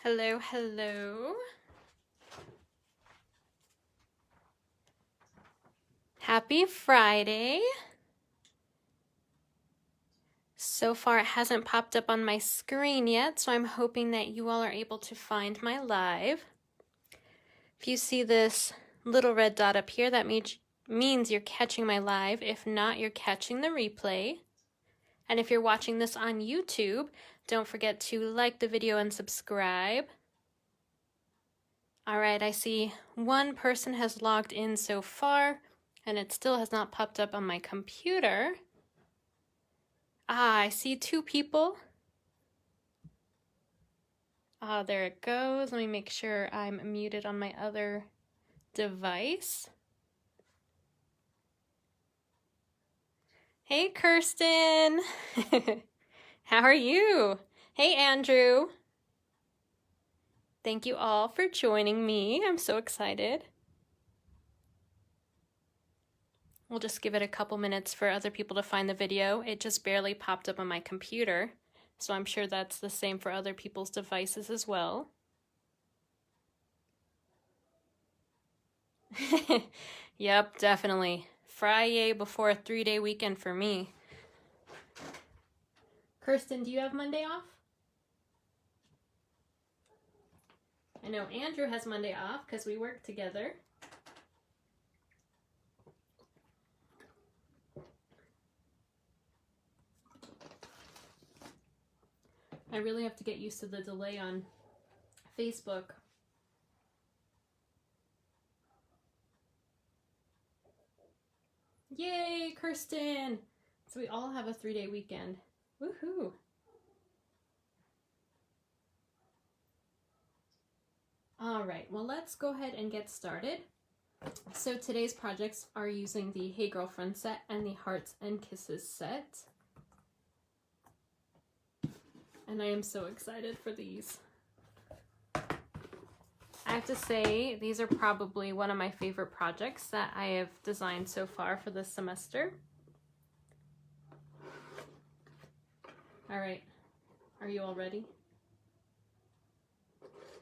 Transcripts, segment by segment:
Hello, hello. Happy Friday. So far it hasn't popped up on my screen yet, so I'm hoping that you all are able to find my live. If you see this little red dot up here, that means you're catching my live. If not, you're catching the replay. And if you're watching this on YouTube, don't forget to like the video and subscribe. All right, I see one person has logged in so far, and it still has not popped up on my computer. Ah, I see two people. Ah, there it goes. Let me make sure I'm muted on my other device. Hey, Kirsten. How are you? Hey, Andrew. Thank you all for joining me. I'm so excited. We'll just give it a couple minutes for other people to find the video. It just barely popped up on my computer, so I'm sure that's the same for other people's devices as well. Yep, definitely. Friday before a 3-day weekend for me. Kirsten, do you have Monday off? I know Andrew has Monday off because we work together. I really have to get used to the delay on Facebook. Yay, Kirsten! So we all have a 3-day weekend. Woohoo! All right, well, let's go ahead and get started. So today's projects are using the Hey Girlfriend set and the Hearts and Kisses set. And I am so excited for these. I have to say, these are probably one of my favorite projects that I have designed so far for this semester. All right, are you all ready?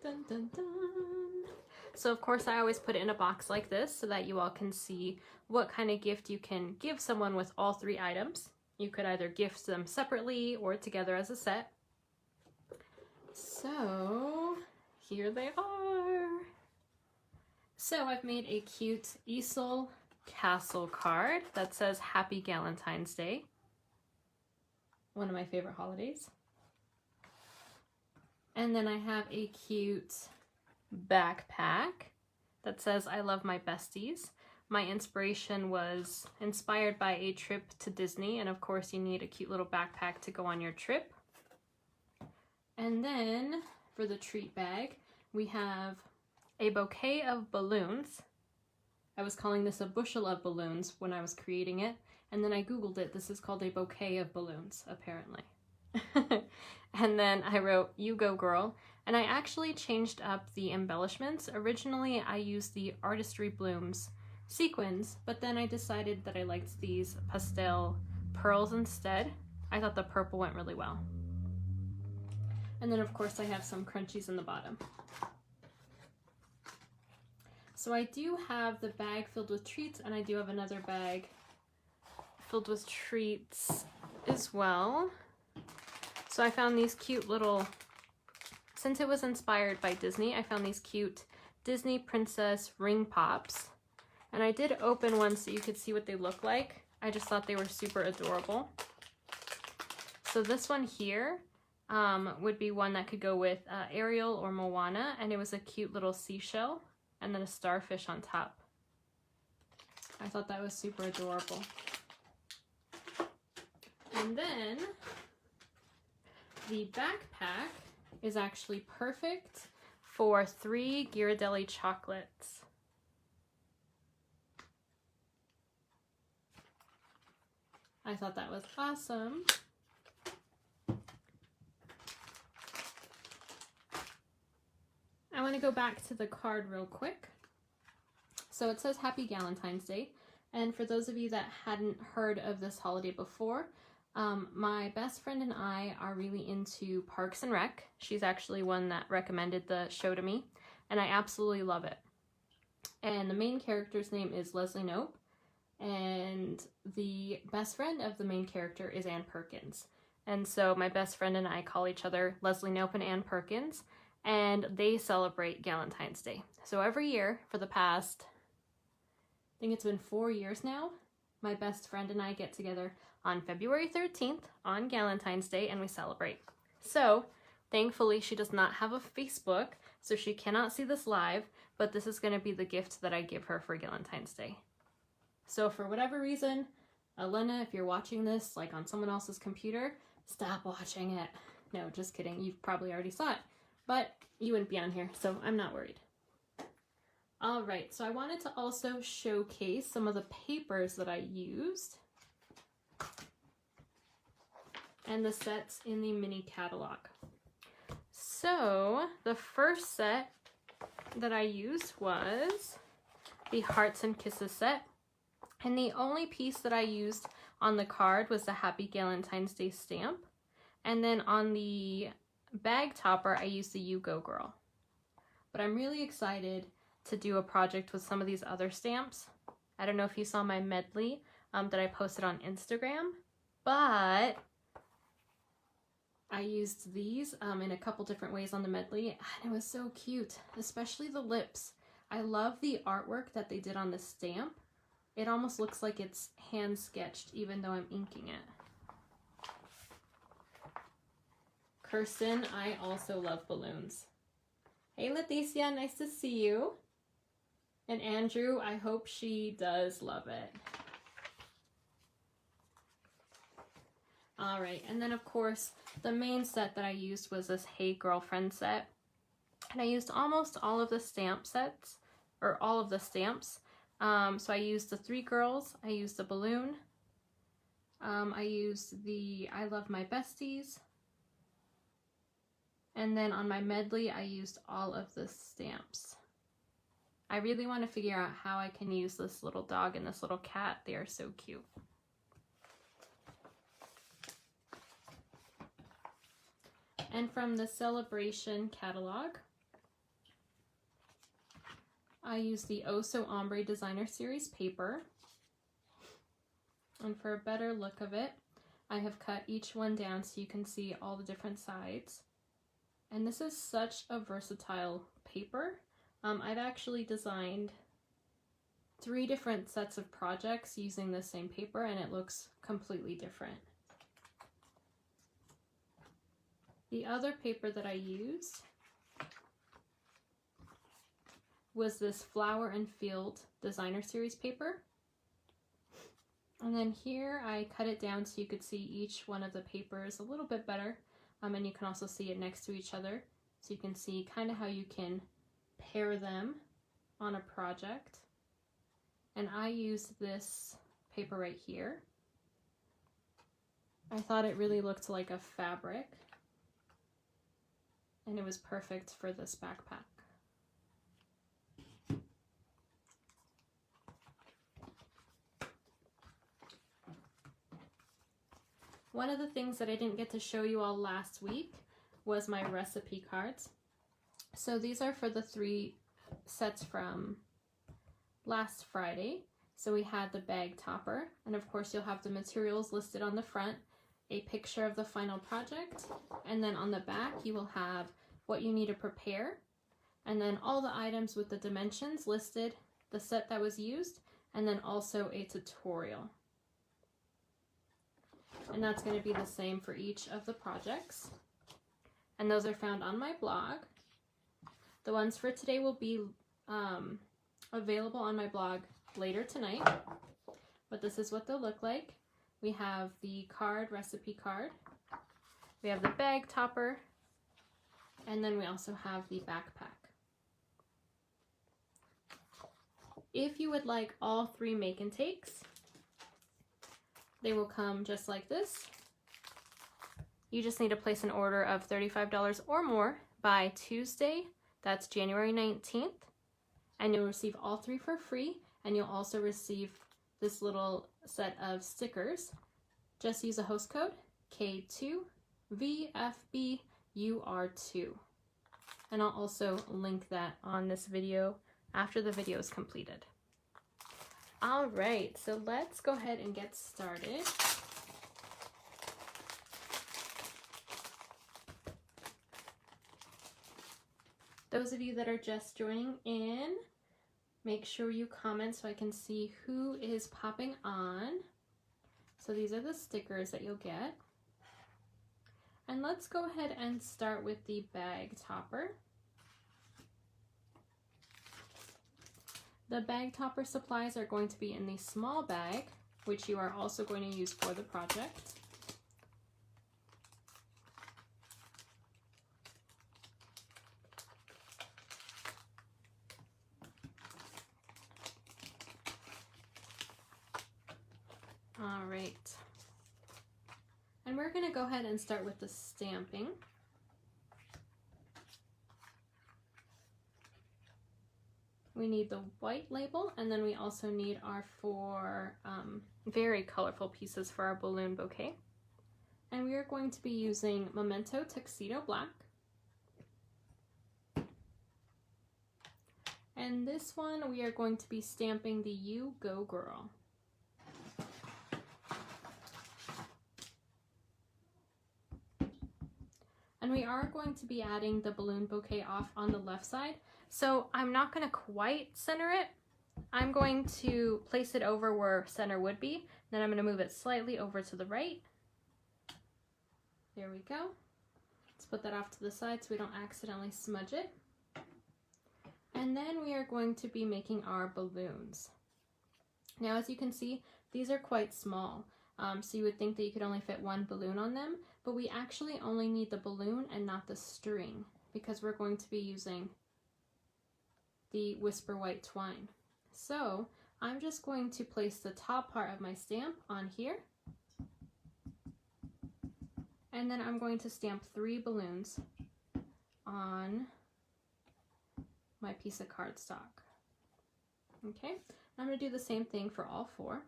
Dun, dun, dun. So of course I always put it in a box like this so that you all can see what kind of gift you can give someone with all 3 items. You could either gift them separately or together as a set. So here they are. So I've made a cute easel castle card that says Happy Galentine's Day. One of my favorite holidays. And then I have a cute backpack that says I love my besties. My inspiration was inspired by a trip to Disney, and of course you need a cute little backpack to go on your trip. And then for the treat bag, we have a bouquet of balloons. I was calling this a bushel of balloons when I was creating it, and then I googled it. This is called a bouquet of balloons, apparently. And then I wrote, "You go girl," and I actually changed up the embellishments. Originally I used the Artistry Blooms sequins, but then I decided that I liked these pastel pearls instead. I thought the purple went really well. And then of course I have some crunchies in the bottom. So I do have the bag filled with treats, and I do have another bag filled with treats as well. So I found these cute little, since it was inspired by Disney, I found these cute Disney Princess ring pops. And I did open one so you could see what they look like. I just thought they were super adorable. So this one here would be one that could go with Ariel or Moana, and it was a cute little seashell and then a starfish on top. I thought that was super adorable. And then the backpack is actually perfect for 3 Ghirardelli chocolates. I thought that was awesome. I want to go back to the card real quick. So it says Happy Galentine's Day. And for those of you that hadn't heard of this holiday before, My best friend and I are really into Parks and Rec. She's actually one that recommended the show to me, and I absolutely love it. And the main character's name is Leslie Knope, and the best friend of the main character is Ann Perkins. And so my best friend and I call each other Leslie Knope and Ann Perkins, and they celebrate Galentine's Day. So every year for the past, I think it's been 4 years now, my best friend and I get together on February 13th on Galentine's Day and we celebrate. So thankfully she does not have a Facebook, so she cannot see this live, but this is going to be the gift that I give her for Galentine's Day. So for whatever reason, Elena, if you're watching this like on someone else's computer, stop watching it. No, just kidding. You probably already saw it, but you wouldn't be on here, so I'm not worried. All right, so I wanted to also showcase some of the papers that I used and the sets in the mini catalog. So the first set that I used was the Hearts and Kisses set. And the only piece that I used on the card was the Happy Galentine's Day stamp. And then on the bag topper, I used the You Go Girl. But I'm really excited to do a project with some of these other stamps. I don't know if you saw my medley that I posted on Instagram, but I used these in a couple different ways on the medley, and it was so cute, especially the lips. I love the artwork that they did on the stamp. It almost looks like it's hand sketched even though I'm inking it. Kirsten, I also love balloons. Hey Leticia, nice to see you. And Andrew, I hope she does love it. All right, and then of course, the main set that I used was this Hey Girlfriend set. And I used almost all of the stamp sets, or all of the stamps. So I used the 3 girls, I used the balloon, I used the I Love My Besties, and then on my medley I used all of the stamps. I really want to figure out how I can use this little dog and this little cat. They are so cute. And from the Celebration catalog, I used the Oh So Ombre Designer Series paper. And for a better look of it, I have cut each one down so you can see all the different sides. And this is such a versatile paper. I've actually designed 3 different sets of projects using the same paper, and it looks completely different. The other paper that I used was this Flower and Field Designer Series paper. And then here I cut it down so you could see each one of the papers a little bit better. And you can also see it next to each other. So you can see kind of how you can pair them on a project. And I used this paper right here. I thought it really looked like a fabric. And it was perfect for this backpack. One of the things that I didn't get to show you all last week was my recipe cards. So these are for the 3 sets from last Friday. So we had the bag topper, and of course you'll have the materials listed on the front, a picture of the final project, and then on the back you will have what you need to prepare, and then all the items with the dimensions listed, the set that was used, and then also a tutorial. And that's going to be the same for each of the projects. And those are found on my blog. The ones for today will be available on my blog later tonight. But this is what they'll look like. We have the card, recipe card. We have the bag topper. And then we also have the backpack. If you would like all 3 make and takes, they will come just like this. You just need to place an order of $35 or more by Tuesday, that's January 19th, and you'll receive all 3 for free, and you'll also receive this little set of stickers just use a host code K2VFBUR2. And I'll also link that on this video after the video is completed. All right, so let's go ahead and get started. Those of you that are just joining in, make sure you comment so I can see who is popping on. So these are the stickers that you'll get. And let's go ahead and start with the bag topper. The bag topper supplies are going to be in the small bag, which you are also going to use for the project. All right. And we're going to go ahead and start with the stamping. We need the white label, and then we also need our 4 very colorful pieces for our balloon bouquet. And we are going to be using Memento Tuxedo Black. And this one we are going to be stamping the You Go Girl. And we are going to be adding the balloon bouquet off on the left side. So I'm not going to quite center it. I'm going to place it over where center would be. Then I'm going to move it slightly over to the right. There we go. Let's put that off to the side so we don't accidentally smudge it. And then we are going to be making our balloons. Now, as you can see, these are quite small. So you would think that you could only fit 1 balloon on them, but we actually only need the balloon and not the string because we're going to be using the Whisper White twine. So I'm just going to place the top part of my stamp on here, and then I'm going to stamp 3 balloons on my piece of cardstock. Okay, I'm going to do the same thing for all 4.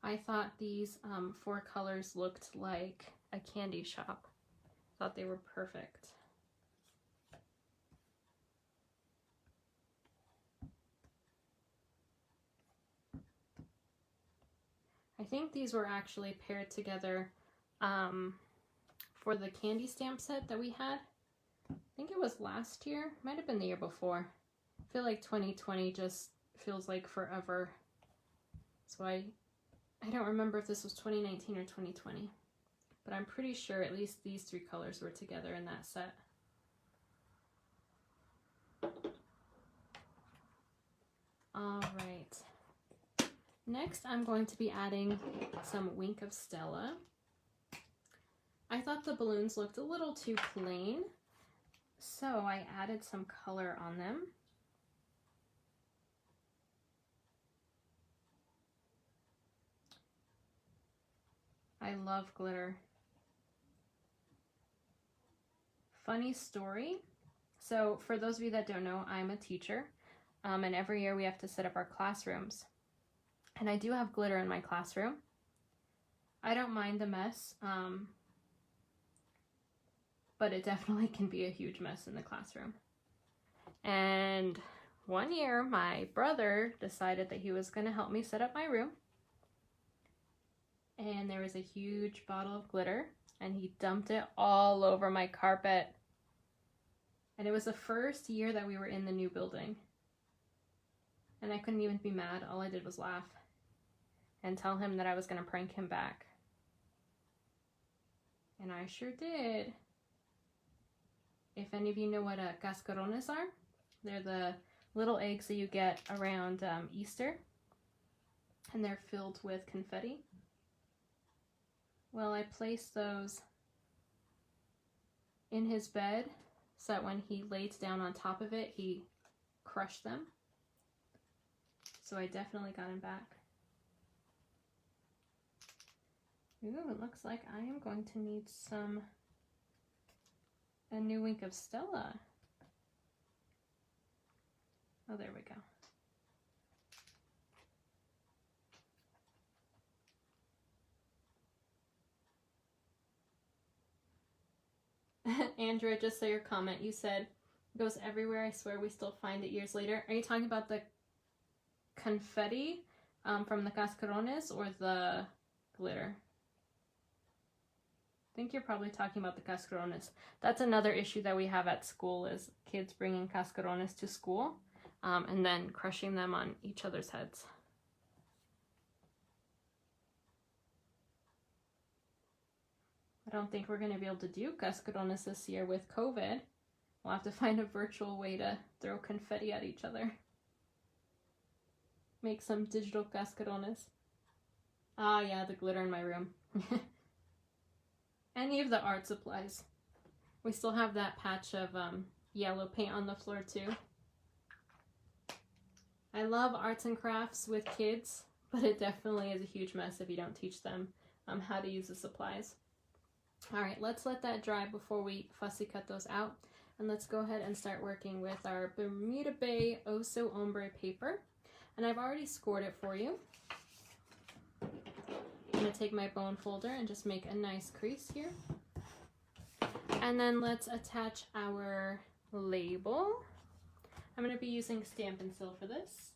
I thought these 4 colors looked like a candy shop. Thought they were perfect. I think these were actually paired together for the candy stamp set that we had. I think it was last year, might have been the year before. I feel like 2020 just feels like forever. So I don't remember if this was 2019 or 2020, but I'm pretty sure at least these 3 colors were together in that set. All right. Next, I'm going to be adding some Wink of Stella. I thought the balloons looked a little too plain, so I added some color on them. I love glitter. Funny story. So for those of you that don't know, I'm a teacher, and every year we have to set up our classrooms. And I do have glitter in my classroom. I don't mind the mess, but it definitely can be a huge mess in the classroom. And one year, my brother decided that he was going to help me set up my room. And there was a huge bottle of glitter, and he dumped it all over my carpet. And it was the first year that we were in the new building. And I couldn't even be mad. All I did was laugh and tell him that I was going to prank him back. And I sure did. If any of you know what cascarones are, they're the little eggs that you get around Easter. And they're filled with confetti. Well, I placed those in his bed so that when he laid down on top of it, he crushed them. So I definitely got him back. Ooh, it looks like I am going to need a new Wink of Stella. Oh, there we go. Andrea, just so your comment, you said it goes everywhere. I swear we still find it years later. Are you talking about the confetti from the cascarones or the glitter? I think you're probably talking about the cascarones. That's another issue that we have at school, is kids bringing cascarones to school and then crushing them on each other's heads. I don't think we're going to be able to do cascarones this year with COVID. We'll have to find a virtual way to throw confetti at each other. Make some digital cascarones. Ah, yeah, the glitter in my room. Any of the art supplies. We still have that patch of yellow paint on the floor too. I love arts and crafts with kids, but it definitely is a huge mess if you don't teach them how to use the supplies. All right, let's let that dry before we fussy cut those out. And let's go ahead and start working with our Bermuda Bay Oso Ombre paper. And I've already scored it for you. I'm gonna take my bone folder and just make a nice crease here. And then let's attach our label. I'm gonna be using Stampin' Seal for this.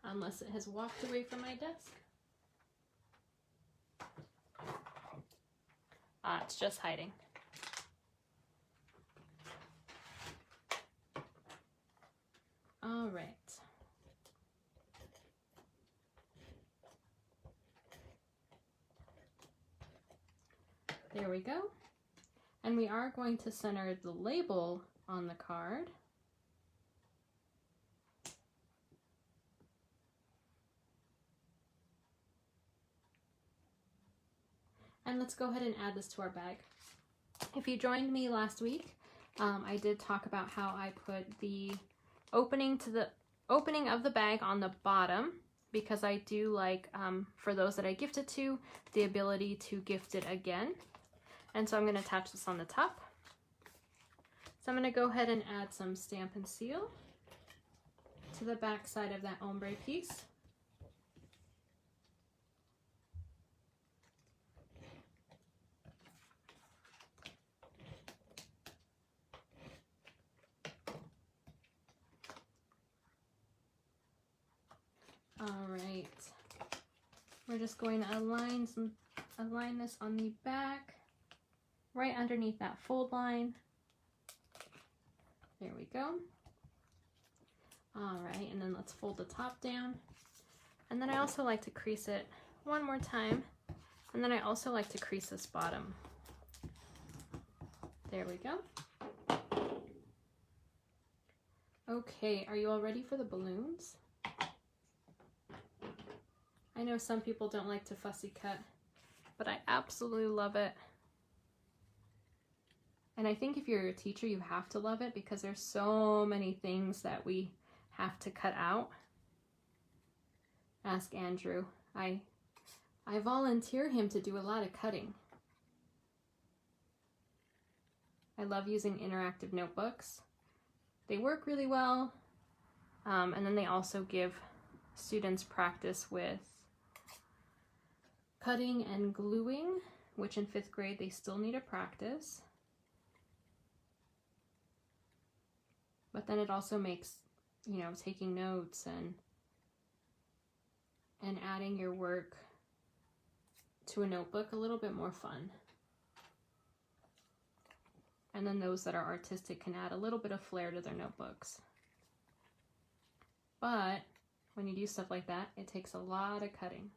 Unless it has walked away from my desk. Ah, it's just hiding. All right. There we go. And we are going to center the label on the card. And let's go ahead and add this to our bag. If you joined me last week, I did talk about how I put the opening of the bag on the bottom, because I do like, for those that I gifted to, the ability to gift it again. And so I'm going to attach this on the top. So I'm going to go ahead and add some Stampin' Seal to the back side of that ombre piece. All right, we're just going to align this on the back, right underneath that fold line. There we go. All right, and then let's fold the top down. And then I also like to crease it one more time. And then I also like to crease this bottom. There we go. Okay, are you all ready for the balloons? I know some people don't like to fussy cut, but I absolutely love it. And I think if you're a teacher, you have to love it, because there's so many things that we have to cut out. Ask Andrew. I volunteer him to do a lot of cutting. I love using interactive notebooks. They work really well, and then they also give students practice with cutting and gluing, which in 5th grade they still need to practice. But then it also makes, you know, taking notes and adding your work to a notebook a little bit more fun. And then those that are artistic can add a little bit of flair to their notebooks. But when you do stuff like that, it takes a lot of cutting.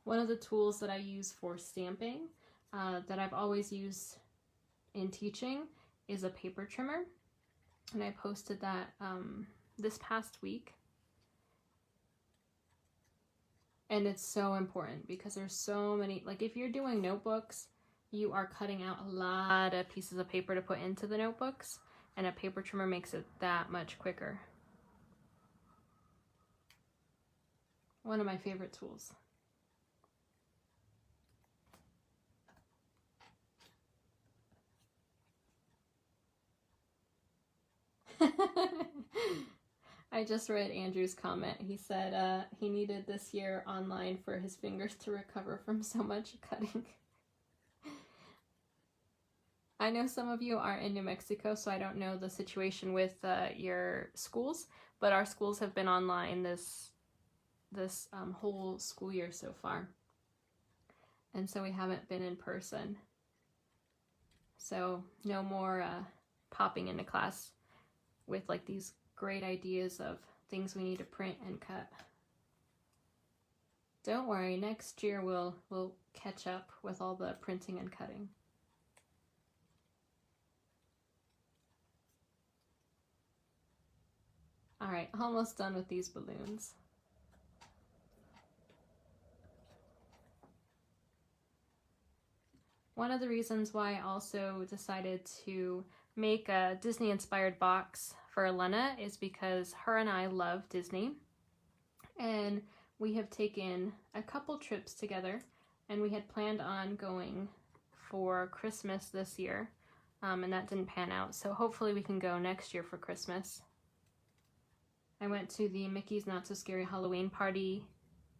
One of the tools that I use for stamping, that I've always used in teaching, is a paper trimmer. And I posted that this past week. And it's so important, because there's so many, like if you're doing notebooks, you are cutting out a lot of pieces of paper to put into the notebooks, and a paper trimmer makes it that much quicker. One of my favorite tools. I just read Andrew's comment. He said he needed this year online for his fingers to recover from so much cutting. I know some of you are in New Mexico, so I don't know the situation with your schools, but our schools have been online this whole school year so far. And so we haven't been in person. So no more popping into class with like these great ideas of things we need to print and cut. Don't worry, next year we'll catch up with all the printing and cutting. All right, almost done with these balloons. One of the reasons why I also decided to make a Disney-inspired box for Elena is because her and I love Disney, and we have taken a couple trips together, and we had planned on going for Christmas this year, and that didn't pan out, so hopefully we can go next year for Christmas. I went to the Mickey's Not So Scary Halloween party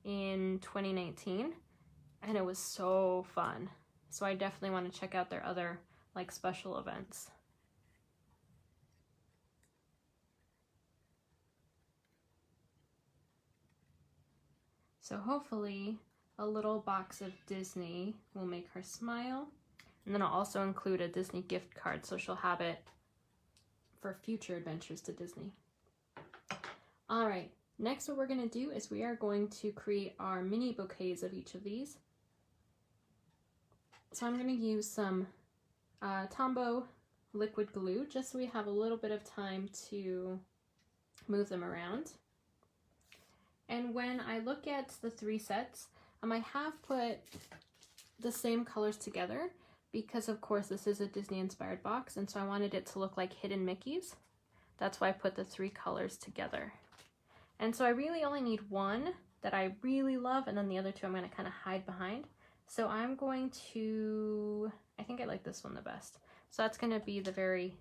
in 2019, and it was so fun. So I definitely want to check out their other like special events. So hopefully a little box of Disney will make her smile. And then I'll also include a Disney gift card so she'll have it for future adventures to Disney. All right, next what we're going to do is we are going to create our mini bouquets of each of these. So I'm going to use some Tombow liquid glue just so we have a little bit of time to move them around. And when I look at the 3 sets, I have put the same colors together because of course this is a Disney inspired box, and so I wanted it to look like hidden Mickeys. That's why I put the 3 colors together. And so I really only need one that I really love, and then the other 2 I'm going to kind of hide behind. So I'm going to, I think I like this one the best. So that's going to be the very,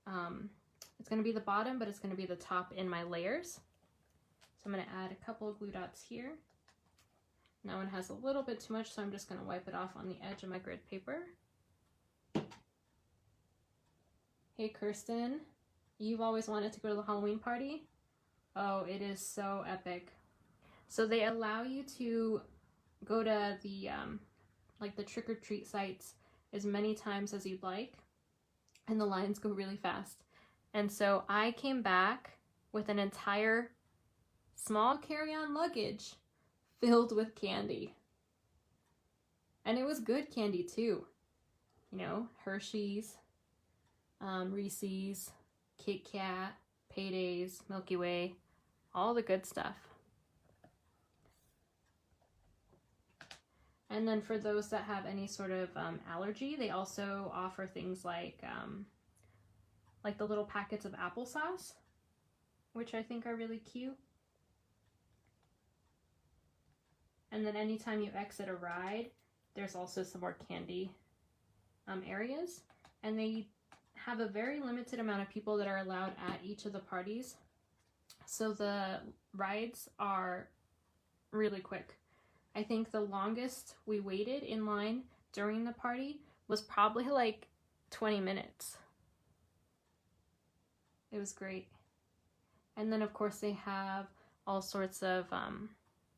it's going to be the bottom, but it's going to be the top in my layers. So I'm going to add a couple of glue dots here. That one has a little bit too much, so I'm just going to wipe it off on the edge of my grid paper. Hey Kirsten, you've always wanted to go to the Halloween party? Oh, it is so epic. So they allow you to go to the like the trick-or-treat sites as many times as you'd like, and the lines go really fast. And so I came back with an entire small carry-on luggage filled with candy. And it was good candy too. You know, Hershey's, Reese's, Kit Kat, Paydays, Milky Way, all the good stuff. And then for those that have any sort of allergy, they also offer things like the little packets of applesauce, which I think are really cute. And then anytime you exit a ride, there's also some more candy areas. And they have a very limited amount of people that are allowed at each of the parties. So the rides are really quick. I think the longest we waited in line during the party was probably like 20 minutes. It was great. And then of course they have all sorts of,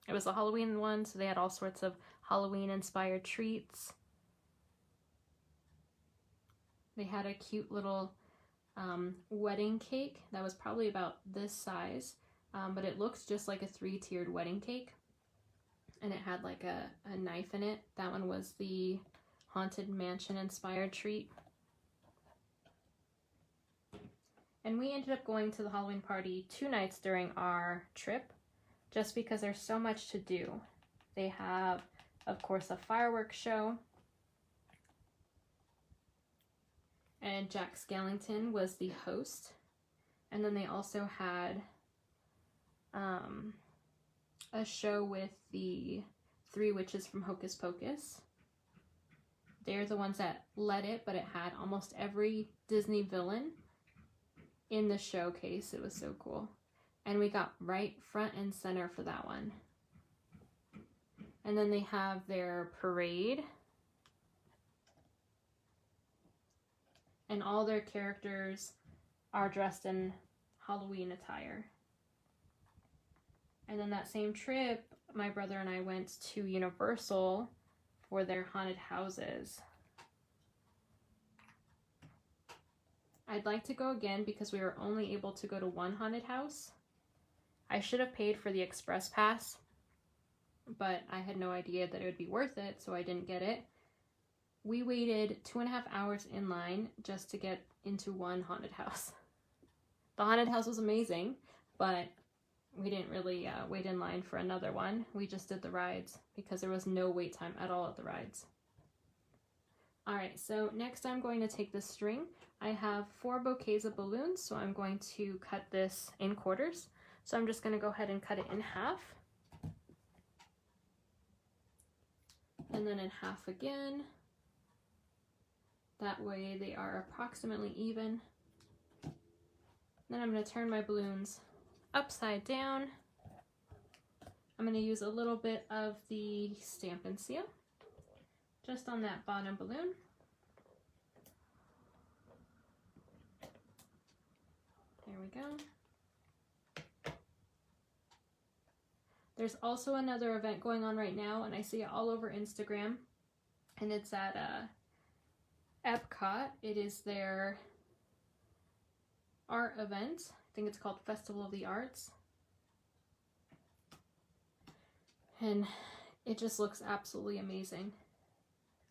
it was a Halloween one, so they had all sorts of Halloween inspired treats. They had a cute little wedding cake that was probably about this size, but it looks just like a 3-tiered wedding cake. And it had like a knife in it. That one was the Haunted Mansion inspired treat. And we ended up going to the Halloween party 2 nights during our trip, just because there's so much to do. They have, of course, a fireworks show. And Jack Skellington was the host. And then they also had a show with the 3 witches from Hocus Pocus. They're the ones that led it, but it had almost every Disney villain in the showcase. It was so cool. And we got right front and center for that one. And then they have their parade. And all their characters are dressed in Halloween attire. And then that same trip, my brother and I went to Universal for their haunted houses. I'd like to go again because we were only able to go to one haunted house. I should have paid for the express pass, but I had no idea that it would be worth it, so I didn't get it. We waited 2.5 hours in line just to get into one haunted house. The haunted house was amazing, but we didn't really wait in line for another one. We just did the rides because there was no wait time at all at the rides. Alright, so next I'm going to take the string. I have 4 bouquets of balloons, so I'm going to cut this in quarters. So I'm just going to go ahead and cut it in half. And then in half again. That way they are approximately even. Then I'm going to turn my balloons upside down. I'm going to use a little bit of the Stampin' Seal just on that bottom balloon. There we go. There's also another event going on right now, and I see it all over Instagram, and it's at Epcot. It is their art event. I think it's called Festival of the Arts. And it just looks absolutely amazing.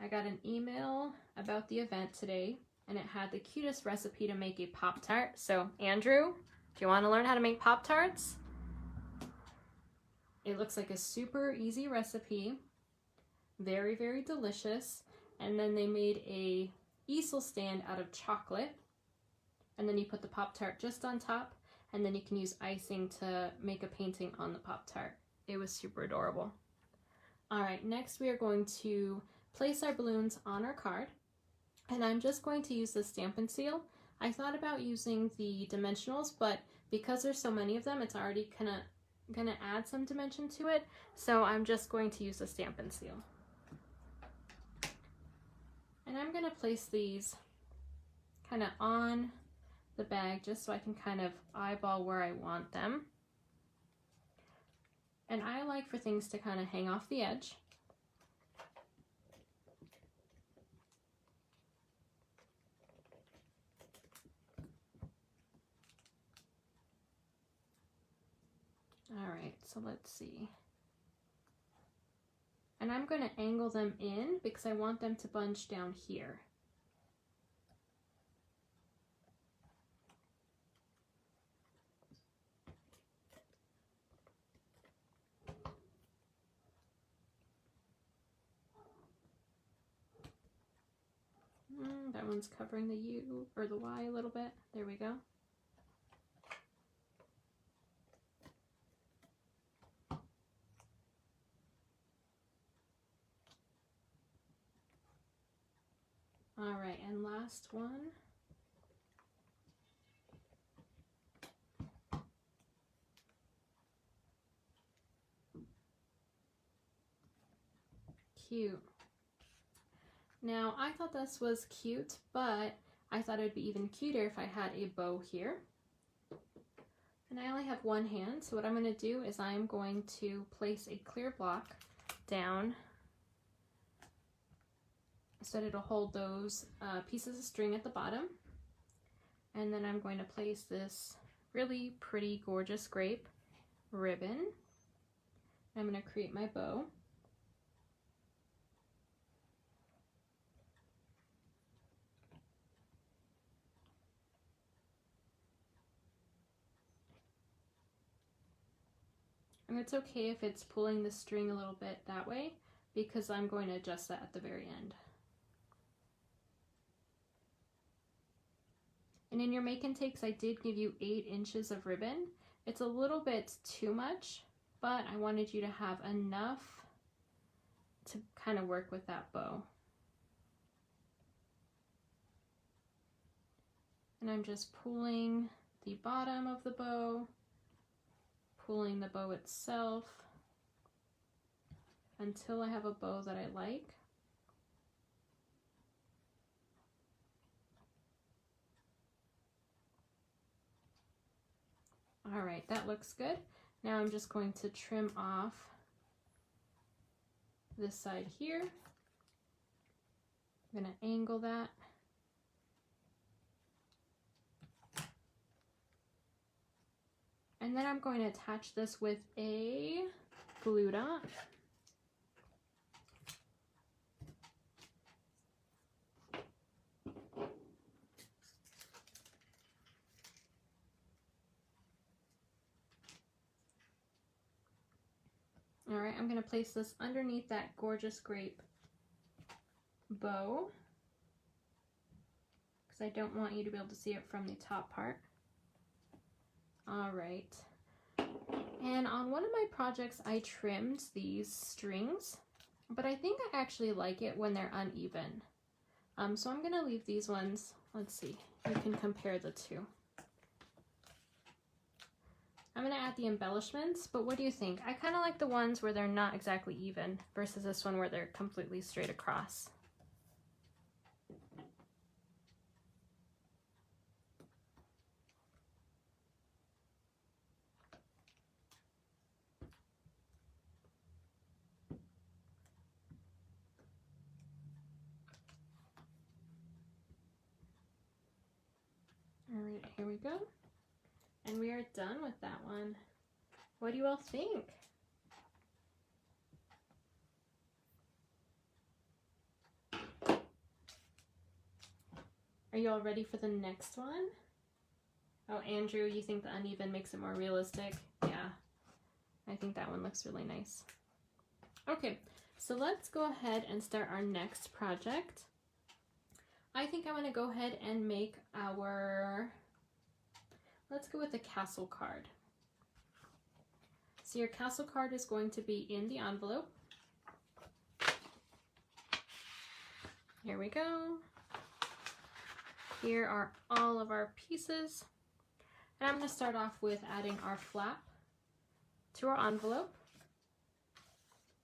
I got an email about the event today, and it had the cutest recipe to make a Pop-Tart. So, Andrew, do you want to learn how to make Pop-Tarts? It looks like a super easy recipe. Very, very delicious. And then they made a easel stand out of chocolate. And then you put the Pop-Tart just on top, and then you can use icing to make a painting on the Pop-Tart. It was super adorable. Alright, next we are going to place our balloons on our card, and I'm just going to use the Stampin' Seal. I thought about using the dimensionals, but because there's so many of them, it's already gonna add some dimension to it, so I'm just going to use the Stampin' Seal. And I'm gonna place these kind of on the bag just so I can kind of eyeball where I want them. And I like for things to kind of hang off the edge. Alright, so let's see. And I'm going to angle them in because I want them to bunch down here. That one's covering the U or the Y a little bit. There we go. Alright, and last one. Cute. Now, I thought this was cute, but I thought it would be even cuter if I had a bow here. And I only have one hand, so what I'm going to do is I'm going to place a clear block down so that it'll hold those pieces of string at the bottom. And then I'm going to place this really pretty, gorgeous grape ribbon. I'm going to create my bow. And it's okay if it's pulling the string a little bit that way, because I'm going to adjust that at the very end. And in your make and takes, I did give you 8 inches of ribbon. It's a little bit too much, but I wanted you to have enough to kind of work with that bow. And I'm just pulling the bottom of the bow, pulling the bow itself until I have a bow that I like. All right, that looks good. Now I'm just going to trim off this side here. I'm going to angle that. And then I'm going to attach this with a glue dot. All right, I'm going to place this underneath that gorgeous grape bow because I don't want you to be able to see it from the top part. All right, and on one of my projects I trimmed these strings, but I think I actually like it when they're uneven. So I'm going to leave these ones. Let's see, you can compare the two. I'm going to add the embellishments, but what do you think? I kind of like the ones where they're not exactly even versus this one where they're completely straight across. All right, here we go. And we are done with that one. What do you all think? Are you all ready for the next one? Oh, Andrew, you think the uneven makes it more realistic? Yeah, I think that one looks really nice. Okay, so let's go ahead and start our next project. I think I'm gonna go ahead and make our, let's go with the castle card. So your castle card is going to be in the envelope. Here we go. Here are all of our pieces. And I'm going to start off with adding our flap to our envelope.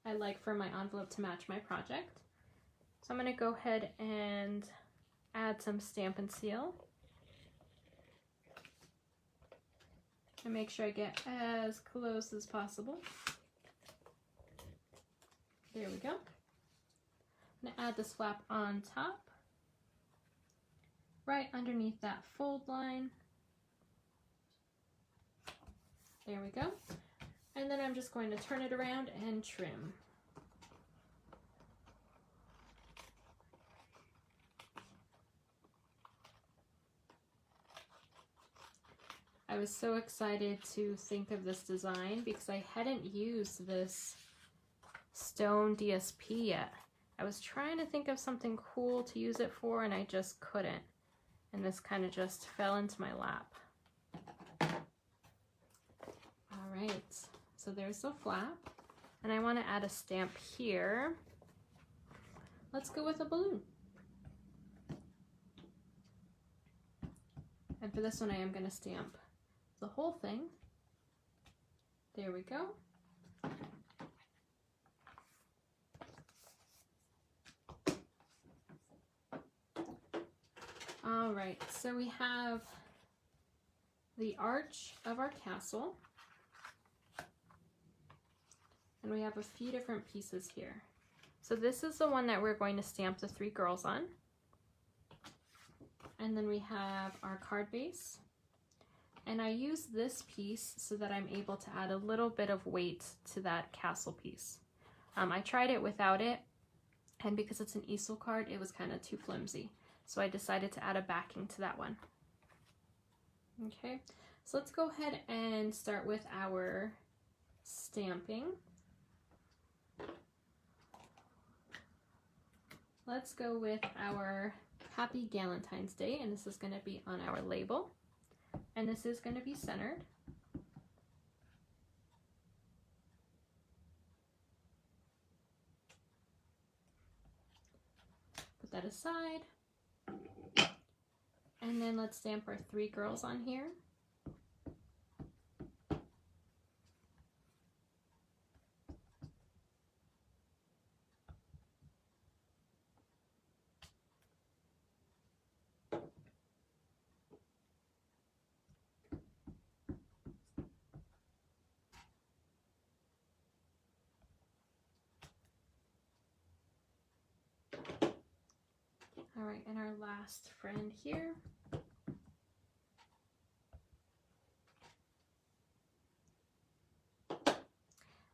I like for my envelope to match my project. So I'm going to go ahead and add some Stampin' Seal. And make sure I get as close as possible. There we go. I'm going to add this flap on top, right underneath that fold line. There we go. And then I'm just going to turn it around and trim. I was so excited to think of this design because I hadn't used this stone DSP yet. I was trying to think of something cool to use it for and I just couldn't. And this kind of just fell into my lap. All right, so there's the flap. And I want to add a stamp here. Let's go with a balloon. And for this one I am going to stamp the whole thing. There we go. All right, so we have the arch of our castle. And we have a few different pieces here. So this is the one that we're going to stamp the 3 girls on. And then we have our card base. And I use this piece so that I'm able to add a little bit of weight to that castle piece. I tried it without it, and because it's an easel card, it was kind of too flimsy. So I decided to add a backing to that one. Okay, so let's go ahead and start with our stamping. Let's go with our Happy Galentine's Day, and this is going to be on our label. And this is going to be centered. Put that aside. And then let's stamp our 3 girls on here. All right, and our last friend here.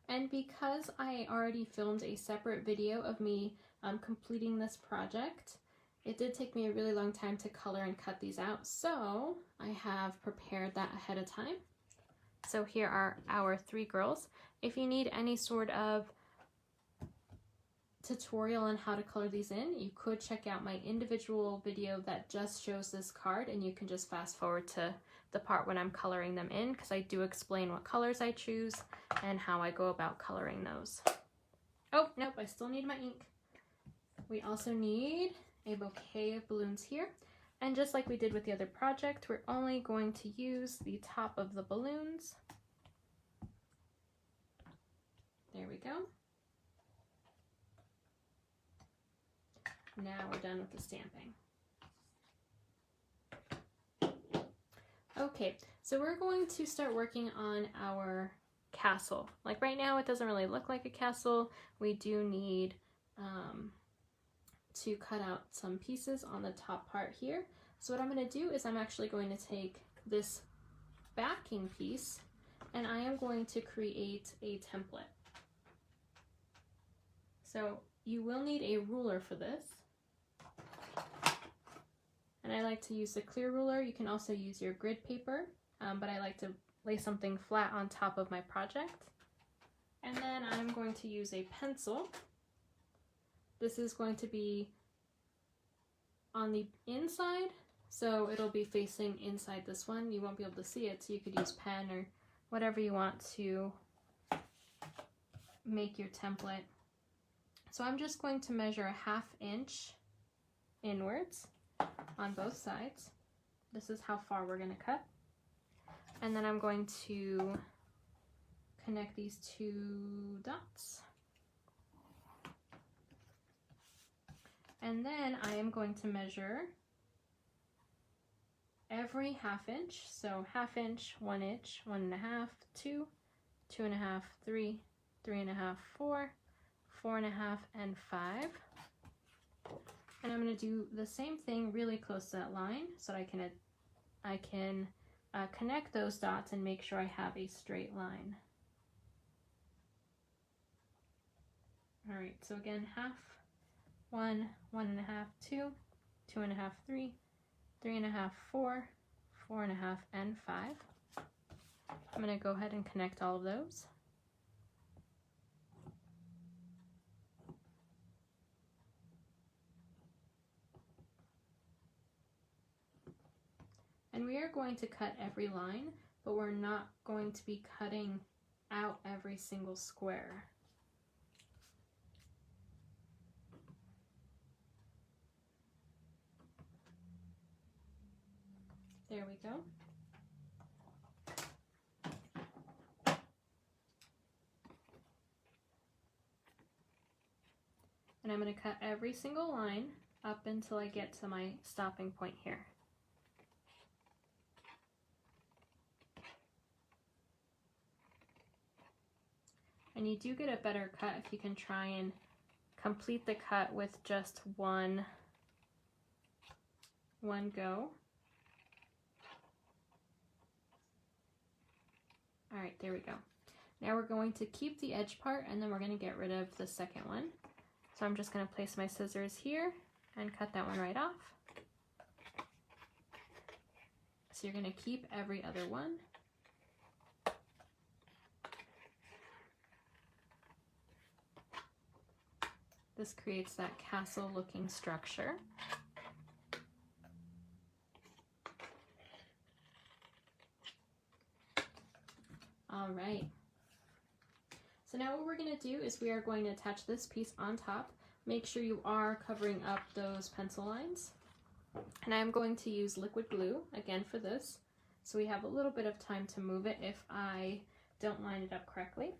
And because I already filmed a separate video of me completing this project, it did take me a really long time to color and cut these out, so I have prepared that ahead of time. So here are our 3 girls. If you need any sort of tutorial on how to color these in, you could check out my individual video that just shows this card, and you can just fast forward to the part when I'm coloring them in, because I do explain what colors I choose and how I go about coloring those. Oh, nope, I still need my ink. We also need a bouquet of balloons here. And just like we did with the other project, we're only going to use the top of the balloons. There we go. Now we're done with the stamping. Okay, so we're going to start working on our castle. Like right now it doesn't really look like a castle. We do need to cut out some pieces on the top part here. So what I'm going to do is I'm actually going to take this backing piece and I am going to create a template. So you will need a ruler for this. And I like to use the clear ruler. You can also use your grid paper, but I like to lay something flat on top of my project. And then I'm going to use a pencil. This is going to be on the inside, so it'll be facing inside this one. You won't be able to see it, so you could use pen or whatever you want to make your template. So I'm just going to measure a 1/2 inch inwards on both sides. This is how far we're going to cut. And then I'm going to connect these 2 dots. And then I am going to measure every 1/2 inch. So 1/2 inch, 1 inch, 1.5, 2, 2.5, 3, 3.5, 4, 4.5, and 5. And I'm going to do the same thing really close to that line so that I can connect those dots and make sure I have a straight line. All right, so again, 1/2, 1, 1.5, 2, 2.5, 3, 3.5, 4, 4.5, and 5. I'm going to go ahead and connect all of those. And we are going to cut every line, but we're not going to be cutting out every single square. There we go. And I'm going to cut every single line up until I get to my stopping point here. And you do get a better cut if you can try and complete the cut with just one go. All right, there we go. Now we're going to keep the edge part and then we're going to get rid of the second one. So I'm just going to place my scissors here and cut that one right off. So you're going to keep every other one. This creates that castle looking structure. All right. So now what we're going to do is we are going to attach this piece on top. Make sure you are covering up those pencil lines. And I'm going to use liquid glue again for this. So we have a little bit of time to move it if I don't line it up correctly.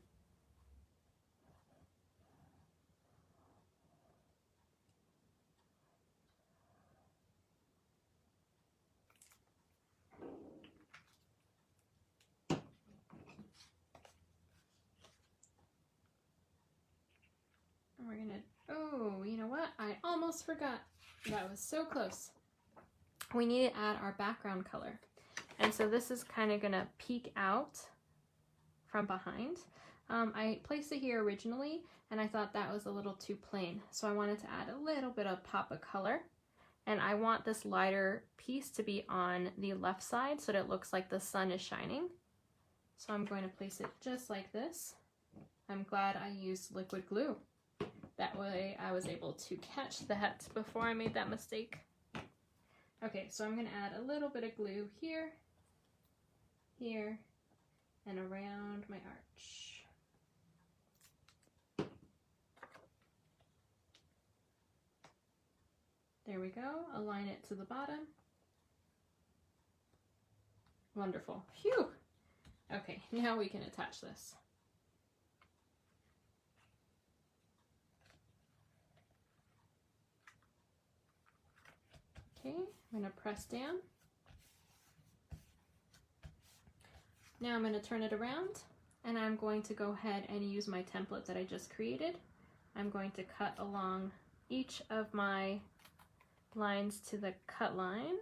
And we're gonna, oh, you know what? I almost forgot. That was so close. We need to add our background color. And so this is kind of gonna peek out from behind. I placed it here originally and I thought that was a little too plain. So I wanted to add a little bit of pop of color. And I want this lighter piece to be on the left side so that it looks like the sun is shining. So I'm going to place it just like this. I'm glad I used liquid glue. That way I was able to catch that before I made that mistake. Okay, so I'm going to add a little bit of glue here, here, and around my arch. There we go. Align it to the bottom. Wonderful. Phew! Okay, now we can attach this. Okay, I'm going to press down. Now I'm going to turn it around and I'm going to go ahead and use my template that I just created. I'm going to cut along each of my lines to the cut line.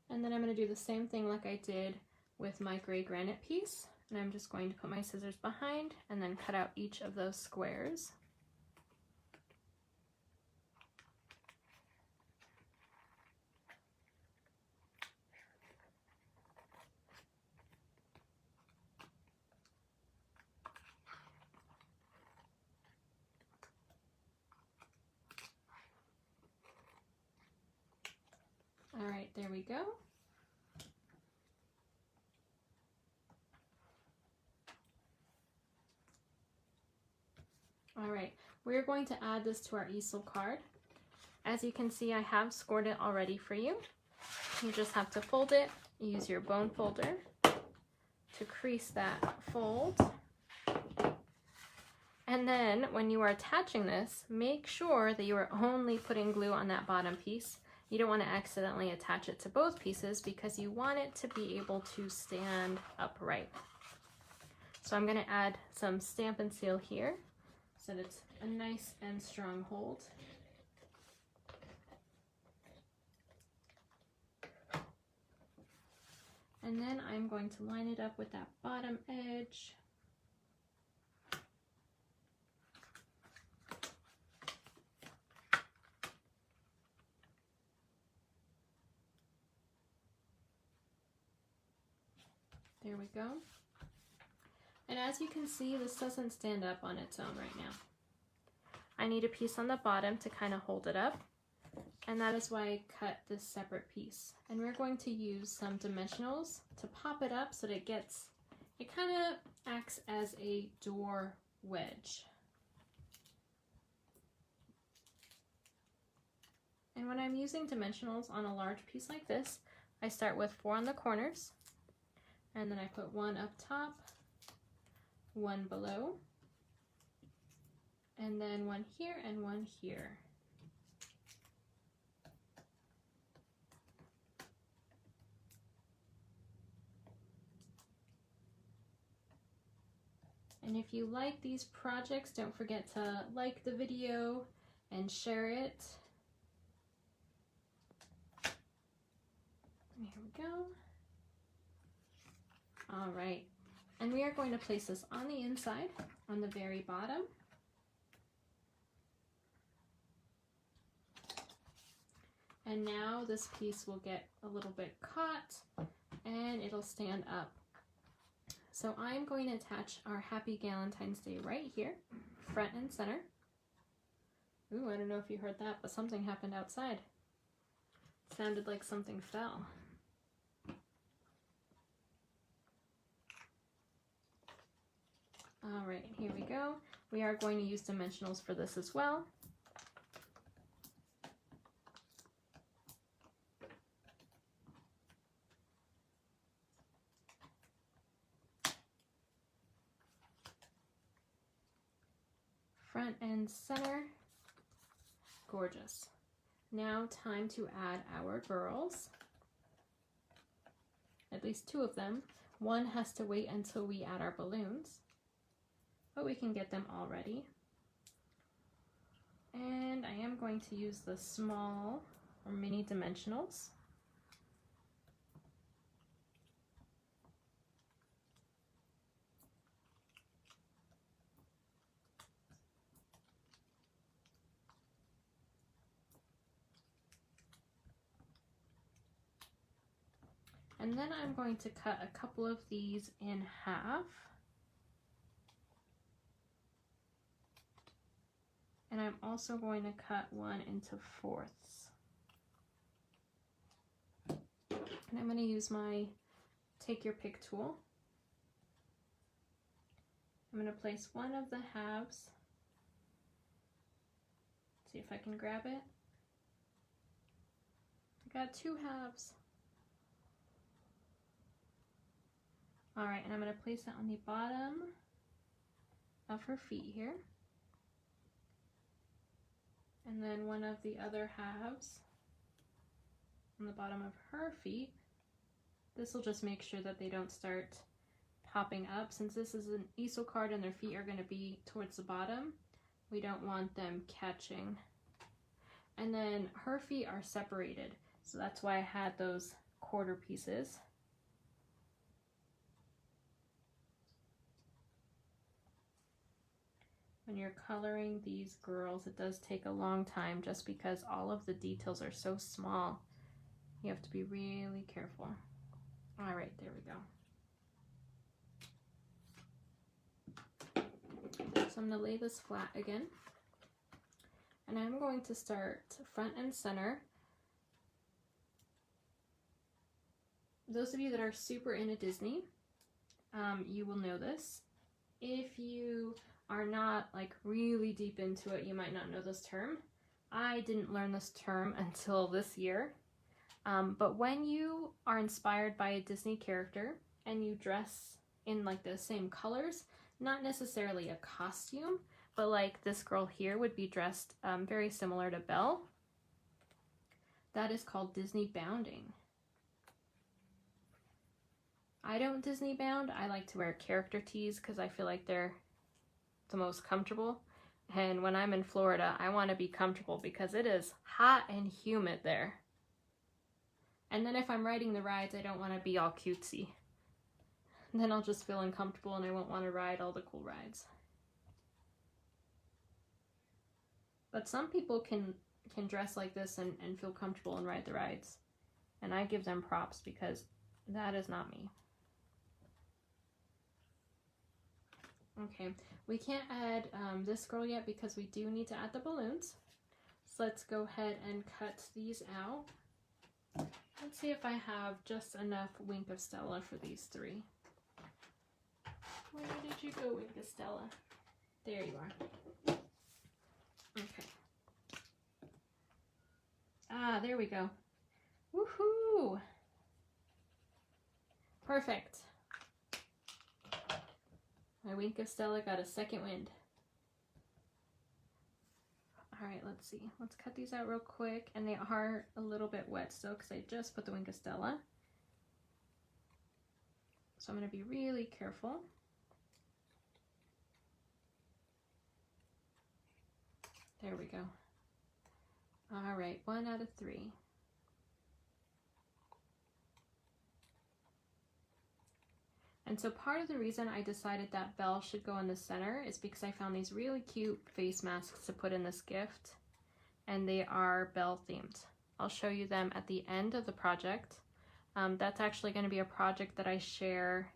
And then I'm going to do the same thing like I did with my gray granite piece. And I'm just going to put my scissors behind and then cut out each of those squares. All right, there we go. All right, we're going to add this to our easel card. As you can see, I have scored it already for you. You just have to fold it, use your bone folder to crease that fold. And then when you are attaching this, make sure that you are only putting glue on that bottom piece. You don't want to accidentally attach it to both pieces because you want it to be able to stand upright. So I'm going to add some Stamp and Seal here so that it's a nice and strong hold. And then I'm going to line it up with that bottom edge. There we go. And as you can see, this doesn't stand up on its own right now. I need a piece on the bottom to kind of hold it up. And that is why I cut this separate piece. And we're going to use some dimensionals to pop it up so that it kind of acts as a door wedge. And when I'm using dimensionals on a large piece like this, I start with 4 on the corners, and then I put 1 up top, 1 below, and then 1 here and 1 here. And if you like these projects, don't forget to like the video and share it. And here we go. All right, and we are going to place this on the inside, on the very bottom. And now this piece will get a little bit caught and it'll stand up. So I'm going to attach our Happy Galentine's Day right here, front and center. Ooh, I don't know if you heard that, but something happened outside. It sounded like something fell. All right, here we go. We are going to use dimensionals for this as well. Front and center, gorgeous. Now time to add our girls. at least 2 of them. One has to wait until we add our balloons, but we can get them all ready. And I am going to use the small or mini dimensionals. And then I'm going to cut a couple of these in half. And I'm also going to cut one into 4ths. And I'm going to use my take your pick tool. I'm going to place one of the halves. See if I can grab it. I got 2 halves. All right, and I'm going to place it on the bottom of her feet here. And then one of the other halves on the bottom of her feet. This will just make sure that they don't start popping up. Since this is an easel card and their feet are going to be towards the bottom, we don't want them catching. And then her feet are separated, so that's why I had those quarter pieces. When you're coloring these girls, it does take a long time just because all of the details are so small. You have to be really careful. All right, there we go. So I'm going to lay this flat again. And I'm going to start front and center. Those of you that are super into Disney, you will know this. If you are not like really deep into it, you might not know this term. I didn't learn this term until this year. But when you are inspired by a Disney character and you dress in like the same colors, not necessarily a costume, but like this girl here would be dressed very similar to Belle, that is called Disney bounding. I don't Disney bound. I like to wear character tees because I feel like they're the most comfortable. And when I'm in Florida, I want to be comfortable because it is hot and humid there. And then if I'm riding the rides, I don't want to be all cutesy. And then I'll just feel uncomfortable and I won't want to ride all the cool rides. But some people can dress like this and feel comfortable and ride the rides. And I give them props because that is not me. Okay, we can't add this girl yet because we do need to add the balloons. So let's go ahead and cut these out. Let's see if I have just enough Wink of Stella for these 3. Where did you go, Wink of Stella? There you are. Okay. Ah, there we go. Woohoo! Perfect. My Wink of Stella got a second wind. Alright, let's see. Let's cut these out real quick. And they are a little bit wet still because I just put the Wink of Stella. So I'm going to be really careful. There we go. Alright, 1 out of 3. And so part of the reason I decided that Belle should go in the center is because I found these really cute face masks to put in this gift. And they are Belle themed. I'll show you them at the end of the project. That's actually going to be a project that I share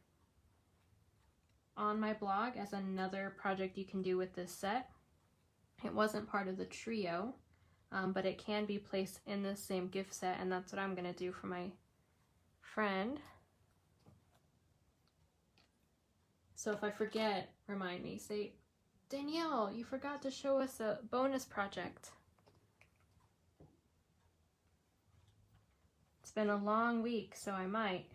on my blog as another project you can do with this set. It wasn't part of the trio, but it can be placed in the same gift set, and that's what I'm going to do for my friend. So if I forget, remind me. Say, Danielle, you forgot to show us a bonus project. It's been a long week, so I might.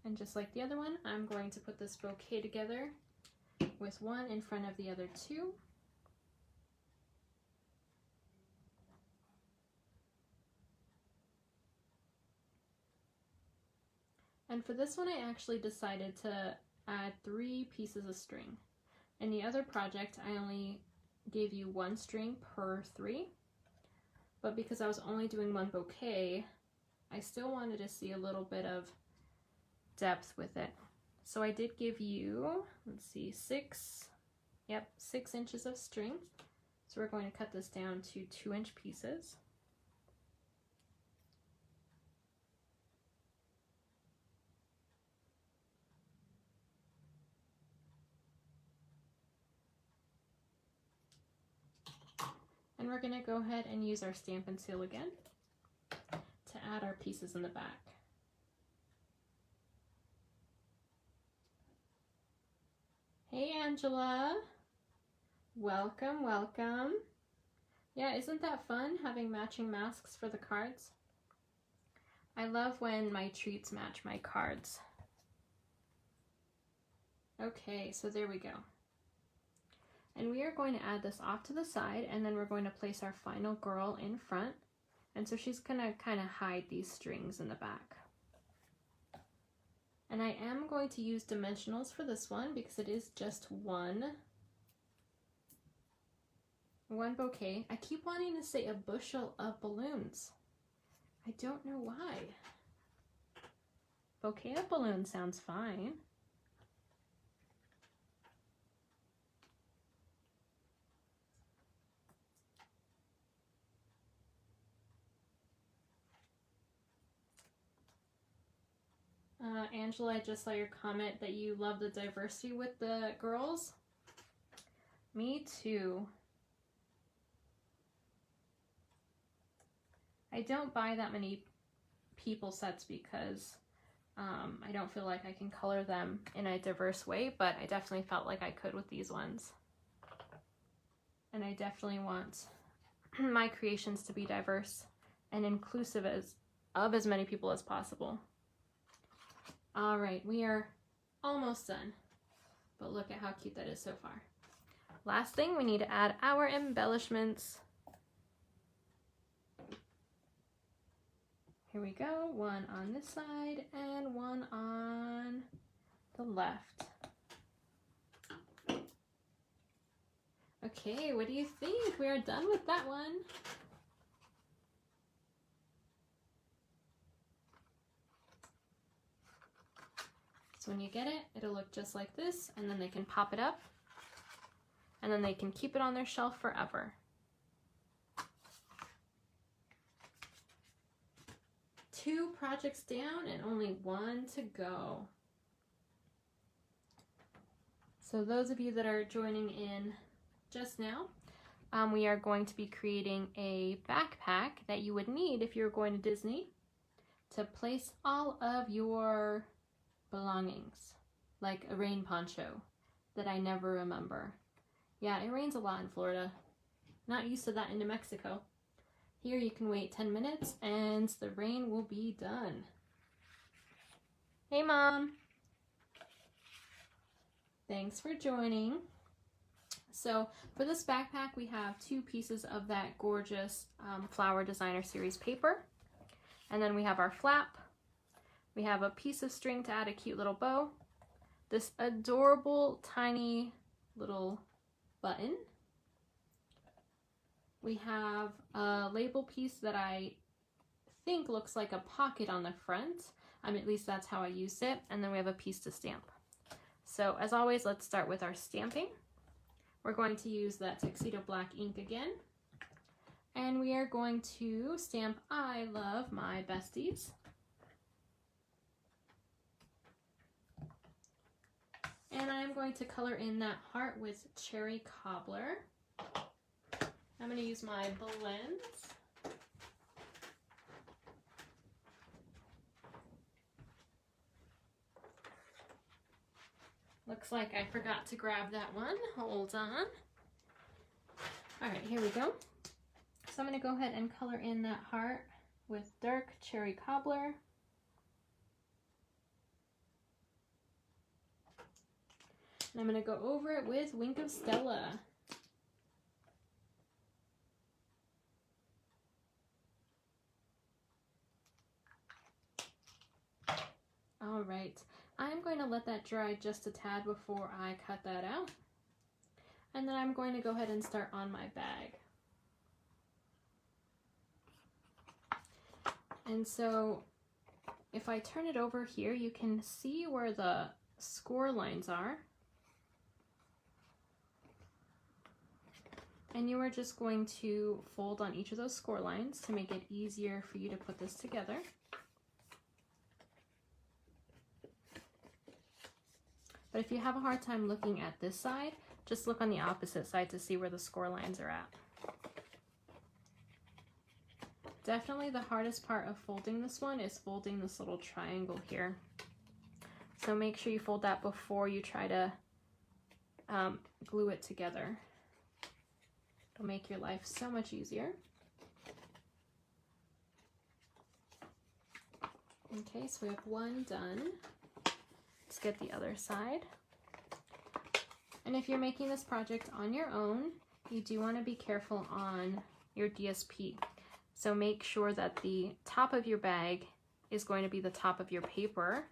And just like the other one, I'm going to put this bouquet together with one in front of the other 2. And for this one, I actually decided to add 3 pieces of string. In the other project, I only gave you 1 string per 3, but because I was only doing 1 bouquet, I still wanted to see a little bit of depth with it. So I did give you, let's see, 6 inches of string. So we're going to cut this down to 2-inch pieces. And we're going to go ahead and use our Stampin' Seal again to add our pieces in the back. Hey Angela, welcome, welcome. Yeah, isn't that fun having matching masks for the cards? I love when my treats match my cards. Okay, so there we go. And we are going to add this off to the side, and then we're going to place our final girl in front. And so she's gonna kind of hide these strings in the back. And I am going to use dimensionals for this one because it is just one bouquet. I keep wanting to say a bushel of balloons. I don't know why. Bouquet of balloons sounds fine. Angela, I just saw your comment that you love the diversity with the girls. Me too. I don't buy that many people sets because I don't feel like I can color them in a diverse way, but I definitely felt like I could with these ones. And I definitely want my creations to be diverse and inclusive of as many people as possible. All right, we are almost done, but look at how cute that is so far. Last thing, we need to add our embellishments. Here we go, one on this side and one on the left. Okay, what do you think? We are done with that one. So when you get it, it'll look just like this, and then they can pop it up, and then they can keep it on their shelf forever. Two projects down and only one to go. So those of you that are joining in just now, we are going to be creating a backpack that you would need if you're going to Disney to place all of your belongings, like a rain poncho that I never remember. Yeah, it rains a lot in Florida. Not used to that in New Mexico. Here you can wait 10 minutes and the rain will be done. Hey Mom! Thanks for joining. So for this backpack we have 2 pieces of that gorgeous Flower Designer Series paper. And then we have our flap. We have a piece of string to add a cute little bow. This adorable tiny little button. We have a label piece that I think looks like a pocket on the front. At least that's how I used it. And then we have a piece to stamp. So as always, let's start with our stamping. We're going to use that Tuxedo Black ink again. And we are going to stamp I Love My Besties. And I'm going to color in that heart with Cherry Cobbler. I'm going to use my blends. Looks like I forgot to grab that one. Hold on. All right, here we go. So I'm going to go ahead and color in that heart with dark Cherry Cobbler. And I'm going to go over it with Wink of Stella. All All right, I'm going to let that dry just a tad before I cut that out. And then I'm going to go ahead and start on my bag. And so if I turn it over here, you can see where the score lines are. And you are just going to fold on each of those score lines to make it easier for you to put this together. But if you have a hard time looking at this side, just look on the opposite side to see where the score lines are at. Definitely the hardest part of folding this one is folding this little triangle here. So make sure you fold that before you try to glue it together. It'll make your life so much easier. Okay, so we have one done. Let's get the other side. And if you're making this project on your own, you do want to be careful on your DSP. So make sure that the top of your bag is going to be the top of your paper.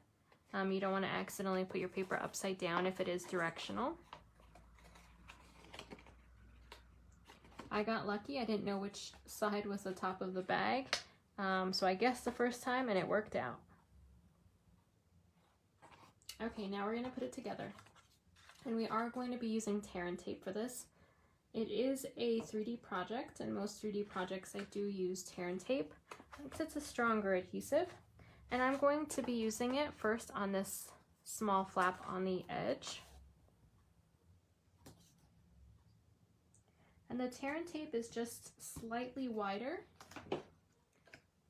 You don't want to accidentally put your paper upside down if it is directional. I got lucky. I didn't know which side was the top of the bag. So I guessed the first time and it worked out. Okay, now we're going to put it together. And we are going to be using tear and tape for this. It is a 3D project, and most 3D projects I do use tear and tape because it's a stronger adhesive. And I'm going to be using it first on this small flap on the edge. And the tear and tape is just slightly wider.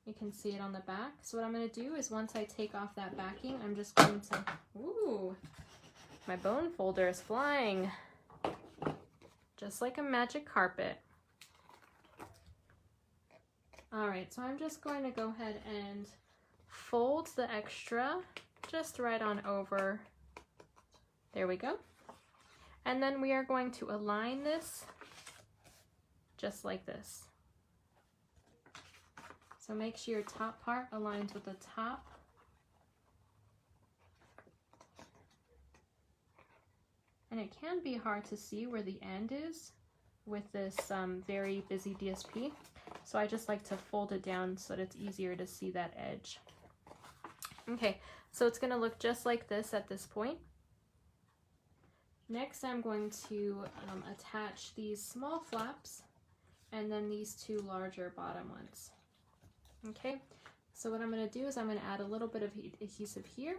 You can see it on the back. So what I'm going to do is once I take off that backing, I'm just going to, ooh, my bone folder is flying. Just like a magic carpet. All right, so I'm just going to go ahead and fold the extra just right on over. There we go. And then we are going to align this just like this. So make sure your top part aligns with the top. And it can be hard to see where the end is with this very busy DSP. So I just like to fold it down so that it's easier to see that edge. Okay, so it's gonna look just like this at this point. Next, I'm going to attach these small flaps and then these two larger bottom ones. Okay, so what I'm gonna do is I'm gonna add a little bit of adhesive here,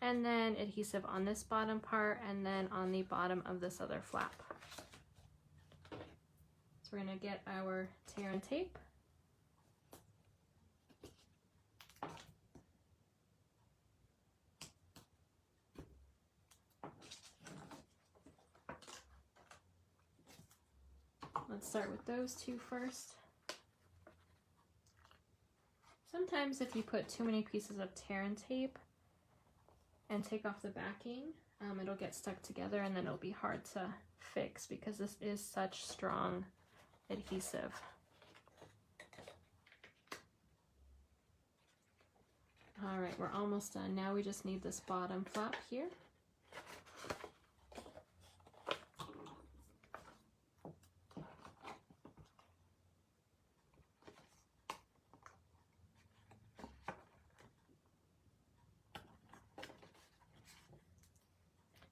and then adhesive on this bottom part, and then on the bottom of this other flap. So we're gonna get our tear and tape. Let's start with those two first. Sometimes if you put too many pieces of tear and tape and take off the backing, it'll get stuck together and then it'll be hard to fix because this is such strong adhesive. All right, we're almost done. Now we just need this bottom flap here.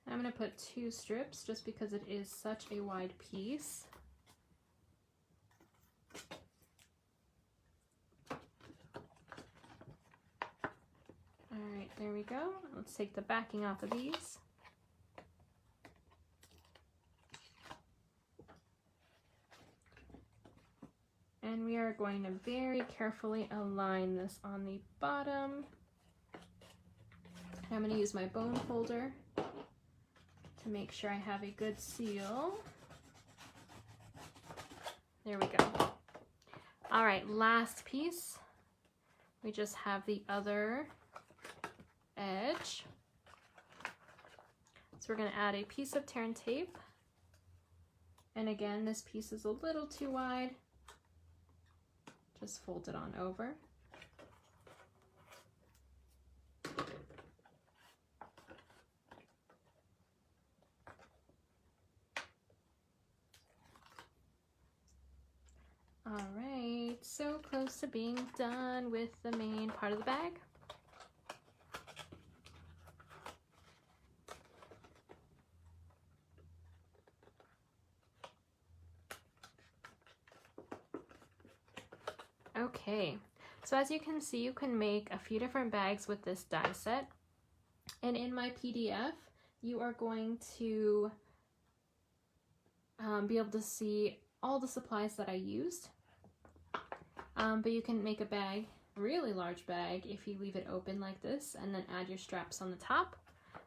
I'm going to put 2 strips just because it is such a wide piece. Alright, there we go. Let's take the backing off of these. And we are going to very carefully align this on the bottom. I'm going to use my bone folder to make sure I have a good seal. There we go. All right, last piece. We just have the other edge. So we're gonna add a piece of tear and tape. And again, this piece is a little too wide. Just fold it on over. so close to being done with the main part of the bag. Okay, so as you can see, you can make a few different bags with this die set. And in my PDF, you are going to be able to see all the supplies that I used. But you can make a bag, a really large bag, if you leave it open like this and then add your straps on the top.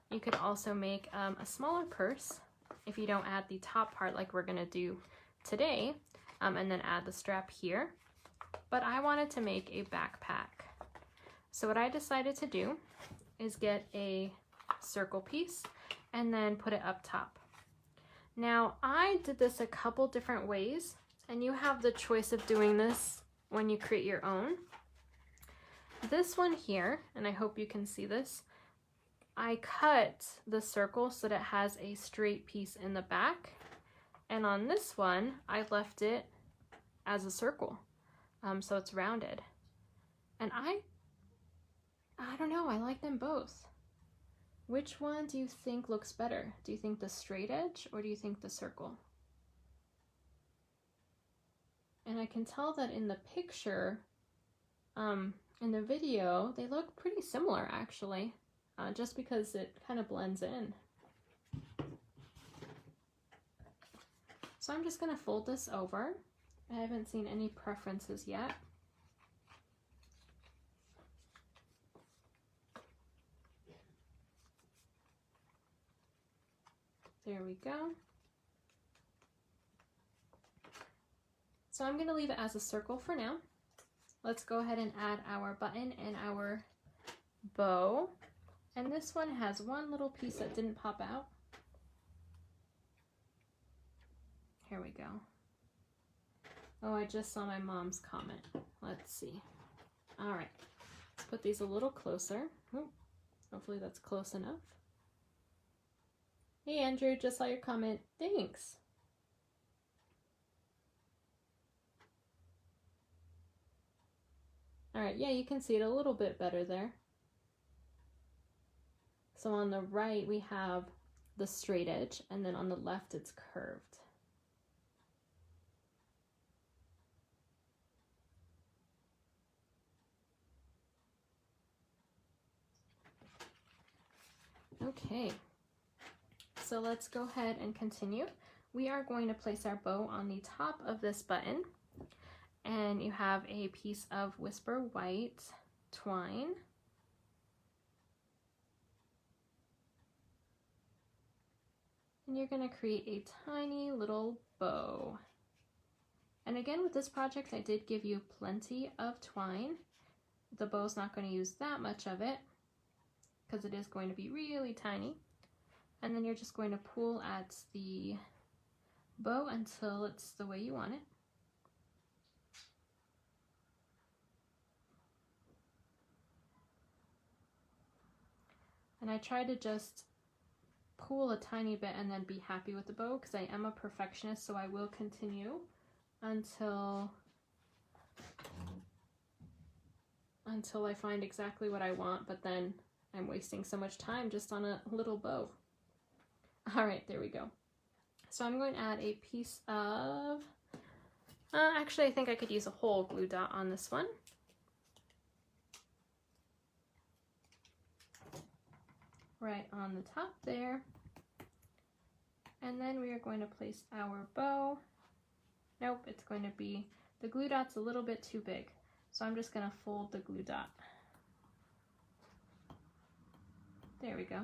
You could also make a smaller purse if you don't add the top part like we're gonna do today, and then add the strap here. But I wanted to make a backpack. So what I decided to do is get a circle piece and then put it up top. Now I did this a couple different ways, and you have the choice of doing this when you create your own. This one here, and I hope you can see this, I cut the circle so that it has a straight piece in the back, and on this one I left it as a circle, so it's rounded. And I don't know, I like them both. Which one do you think looks better? Do you think the straight edge or do you think the circle? And I can tell that in the picture, in the video, they look pretty similar actually, just because it kind of blends in. So I'm just gonna fold this over. I haven't seen any preferences yet. There we go. So I'm going to leave it as a circle for now. Let's go ahead and add our button and our bow. And this one has one little piece that didn't pop out. Here we go. Oh, I just saw my mom's comment. Let's see. All right, let's put these a little closer. Ooh, hopefully that's close enough. Hey Andrew, just saw your comment. Thanks. All right, yeah, you can see it a little bit better there. So on the right, we have the straight edge, and then on the left, it's curved. Okay, so let's go ahead and continue. We are going to place our bow on the top of this button, and you have a piece of Whisper White twine. And you're going to create a tiny little bow. And again, with this project, I did give you plenty of twine. The bow's not going to use that much of it because it is going to be really tiny. And then you're just going to pull at the bow until it's the way you want it. And I try to just pull a tiny bit and then be happy with the bow because I am a perfectionist, so I will continue until I find exactly what I want, but then I'm wasting so much time just on a little bow. All right, there we go. So I'm going to add a piece of, actually I think I could use a whole glue dot on this one. Right on the top there. And then we are going to place our bow. Nope, it's going to be, the glue dot's a little bit too big. So I'm just going to fold the glue dot. There we go.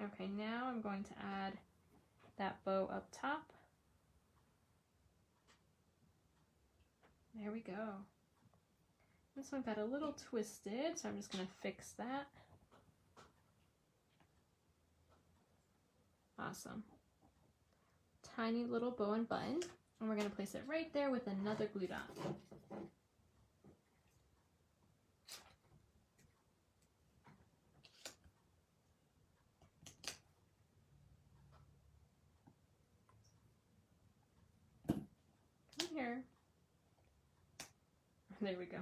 Okay, now I'm going to add that bow up top. There we go. This one got a little twisted, so I'm just going to fix that. Awesome. Tiny little bow and button, and we're going to place it right there with another glue dot. here. There we go.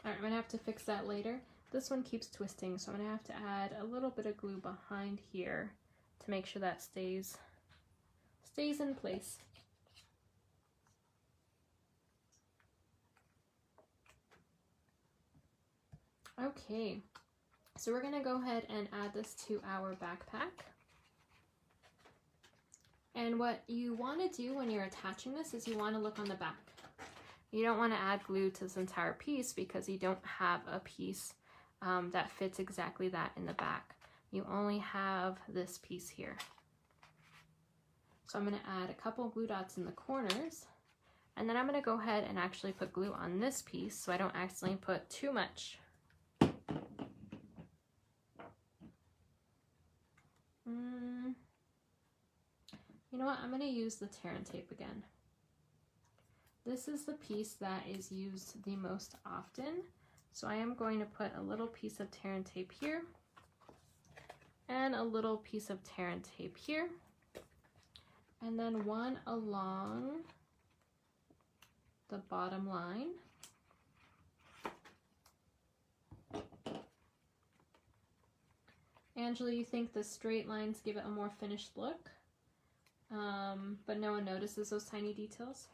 Alright, I'm going to have to fix that later. This one keeps twisting, so I'm going to have to add a little bit of glue behind here to make sure that stays in place. Okay, so we're going to go ahead and add this to our backpack. And what you want to do when you're attaching this is you want to look on the back. You don't want to add glue to this entire piece because you don't have a piece that fits exactly that in the back. You only have this piece here. So I'm going to add a couple glue dots in the corners, and then I'm going to go ahead and actually put glue on this piece so I don't accidentally put too much. You know what, I'm going to use the tear and tape again. This is the piece that is used the most often, so I am going to put a little piece of tear and tape here, and a little piece of tear and tape here, and then one along the bottom line. Angela, you think the straight lines give it a more finished look, but no one notices those tiny details?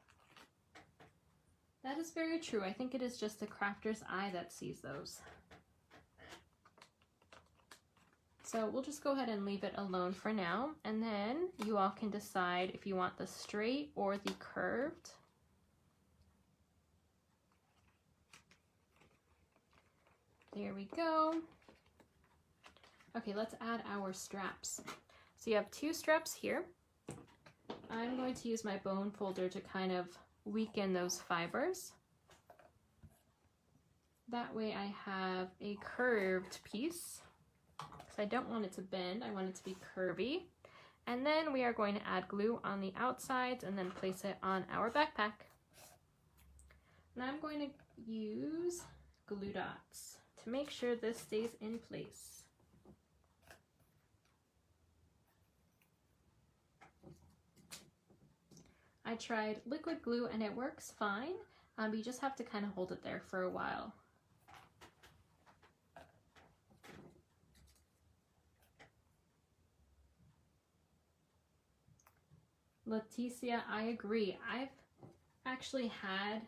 That is very true. I think it is just the crafter's eye that sees those. So we'll just go ahead and leave it alone for now, and then you all can decide if you want the straight or the curved. There we go. Okay, let's add our straps. So you have two straps here. I'm going to use my bone folder to kind of weaken those fibers. That way I have a curved piece, because I don't want it to bend, I want it to be curvy. And then we are going to add glue on the outsides and then place it on our backpack. Now I'm going to use glue dots to make sure this stays in place. I tried liquid glue and it works fine, but you just have to kind of hold it there for a while. Leticia, I agree. I've actually had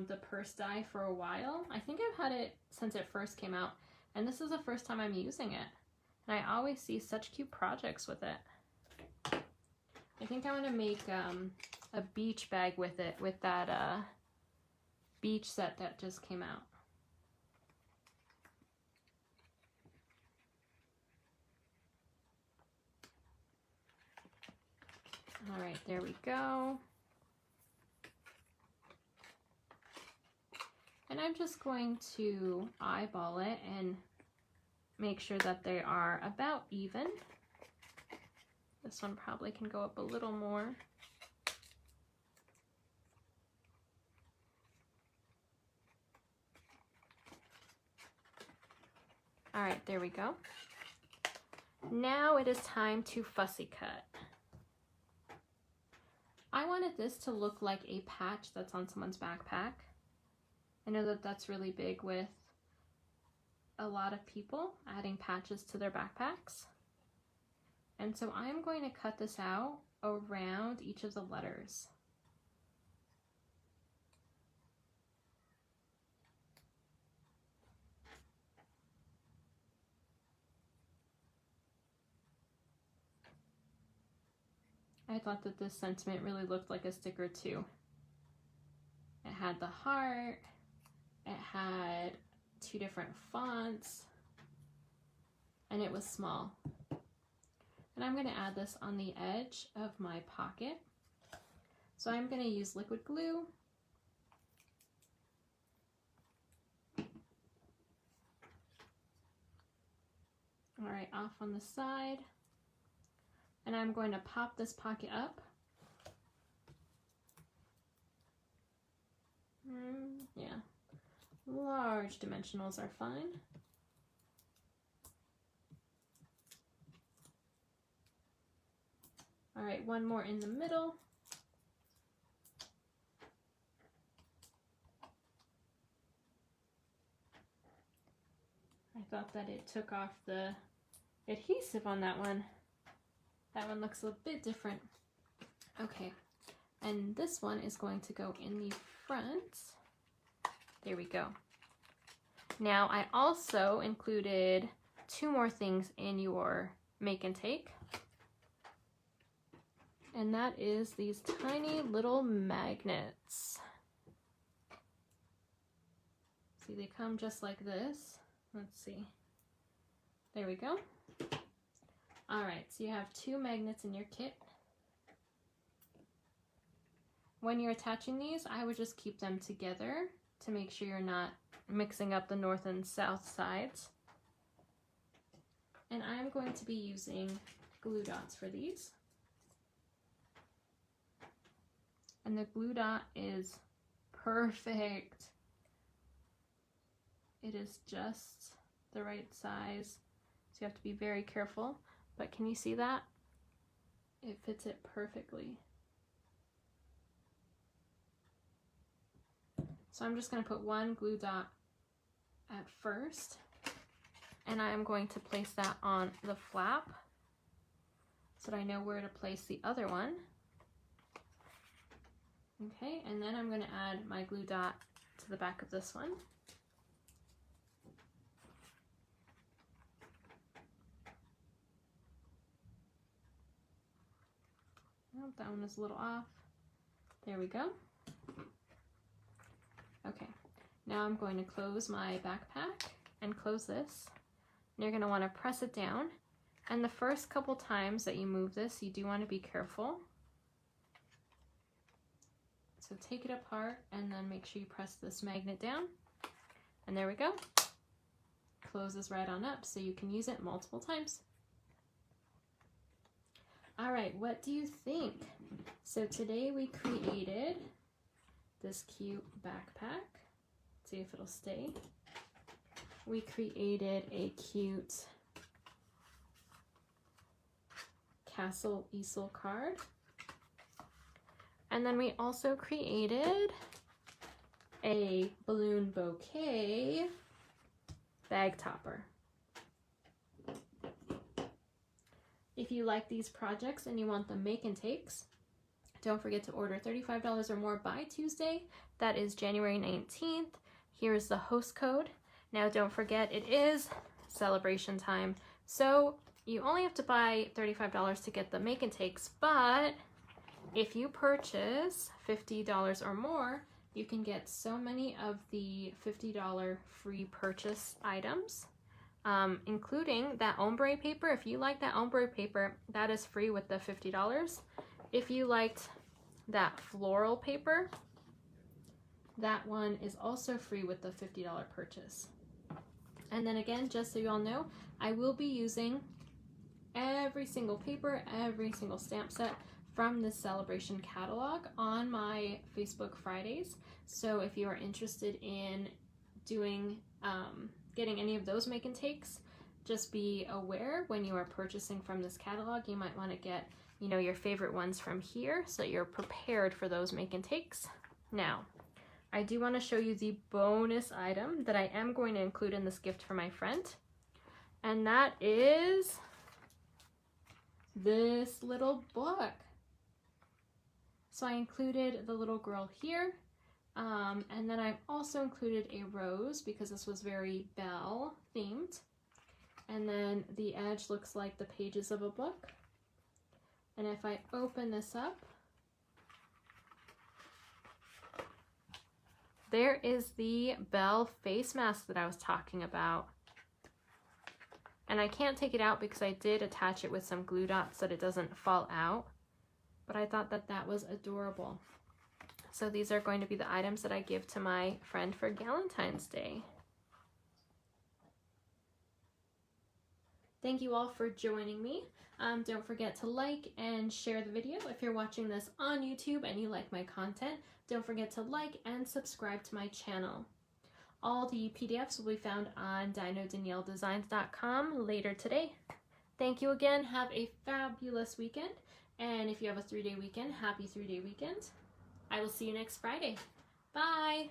the purse die for a while. I think I've had it since it first came out, and this is the first time I'm using it. And I always see such cute projects with it. I think I want to make a beach bag with it, with that beach set that just came out. All right, there we go. And I'm just going to eyeball it and make sure that they are about even. This one probably can go up a little more. All right, there we go. Now it is time to fussy cut. I wanted this to look like a patch that's on someone's backpack. I know that that's really big with a lot of people adding patches to their backpacks. And so I'm going to cut this out around each of the letters. I thought that this sentiment really looked like a sticker too. It had the heart, it had two different fonts, and it was small. And I'm going to add this on the edge of my pocket. So I'm going to use liquid glue. All right, off on the side. And I'm going to pop this pocket up. Yeah, large dimensionals are fine. All right, one more in the middle. I thought that it took off the adhesive on that one. That one looks a bit different. Okay, and this one is going to go in the front. There we go. Now I also included 2 more things in your make and take. And that is these tiny little magnets. See, they come just like this. Let's see. There we go. All right, so you have 2 magnets in your kit. When you're attaching these, I would just keep them together to make sure you're not mixing up the north and south sides. And I'm going to be using glue dots for these. And the glue dot is perfect. It is just the right size, so you have to be very careful. But can you see that? It fits it perfectly. So I'm just going to put 1 glue dot at first, and I am going to place that on the flap so that I know where to place the other one. Okay, and then I'm going to add my glue dot to the back of this one. Oh, that one is a little off. There we go. Okay, now I'm going to close my backpack and close this. And you're going to want to press it down. And the first couple times that you move this, you do want to be careful. So take it apart and then make sure you press this magnet down. And there we go. Closes right on up so you can use it multiple times. All right, what do you think? So today we created this cute backpack. See if it'll stay. We created a cute castle easel card. And then we also created a balloon bouquet bag topper. If you like these projects and you want them make and takes, don't forget to order $35 or more by Tuesday. That is January 19th. Here's the host code. Now don't forget, it is celebration time. So you only have to buy $35 to get the make and takes, but if you purchase $50 or more, you can get so many of the $50 free purchase items, including that ombre paper. If you like that ombre paper, that is free with the $50. If you liked that floral paper, that one is also free with the $50 purchase. And then again, just so you all know, I will be using every single paper, every single stamp set from this celebration catalog on my Facebook Fridays. So if you are interested in doing getting any of those make and takes, just be aware when you are purchasing from this catalog, you might want to get, you know, your favorite ones from here so that you're prepared for those make and takes. Now, I do want to show you the bonus item that I am going to include in this gift for my friend, and that is this little book. So I included the little girl here, and then I've also included a rose because this was very Belle themed. And then the edge looks like the pages of a book. And if I open this up, there is the Belle face mask that I was talking about. And I can't take it out because I did attach it with some glue dots so that it doesn't fall out. But I thought that that was adorable. So these are going to be the items that I give to my friend for Valentine's Day. Thank you all for joining me. Don't forget to like and share the video. If you're watching this on YouTube and you like my content, don't forget to like and subscribe to my channel. All the PDFs will be found on DinoDanielleDesigns.com later today. Thank you again. Have a fabulous weekend, And if you have a 3-day weekend, happy 3-day weekend. I will see you next Friday. Bye!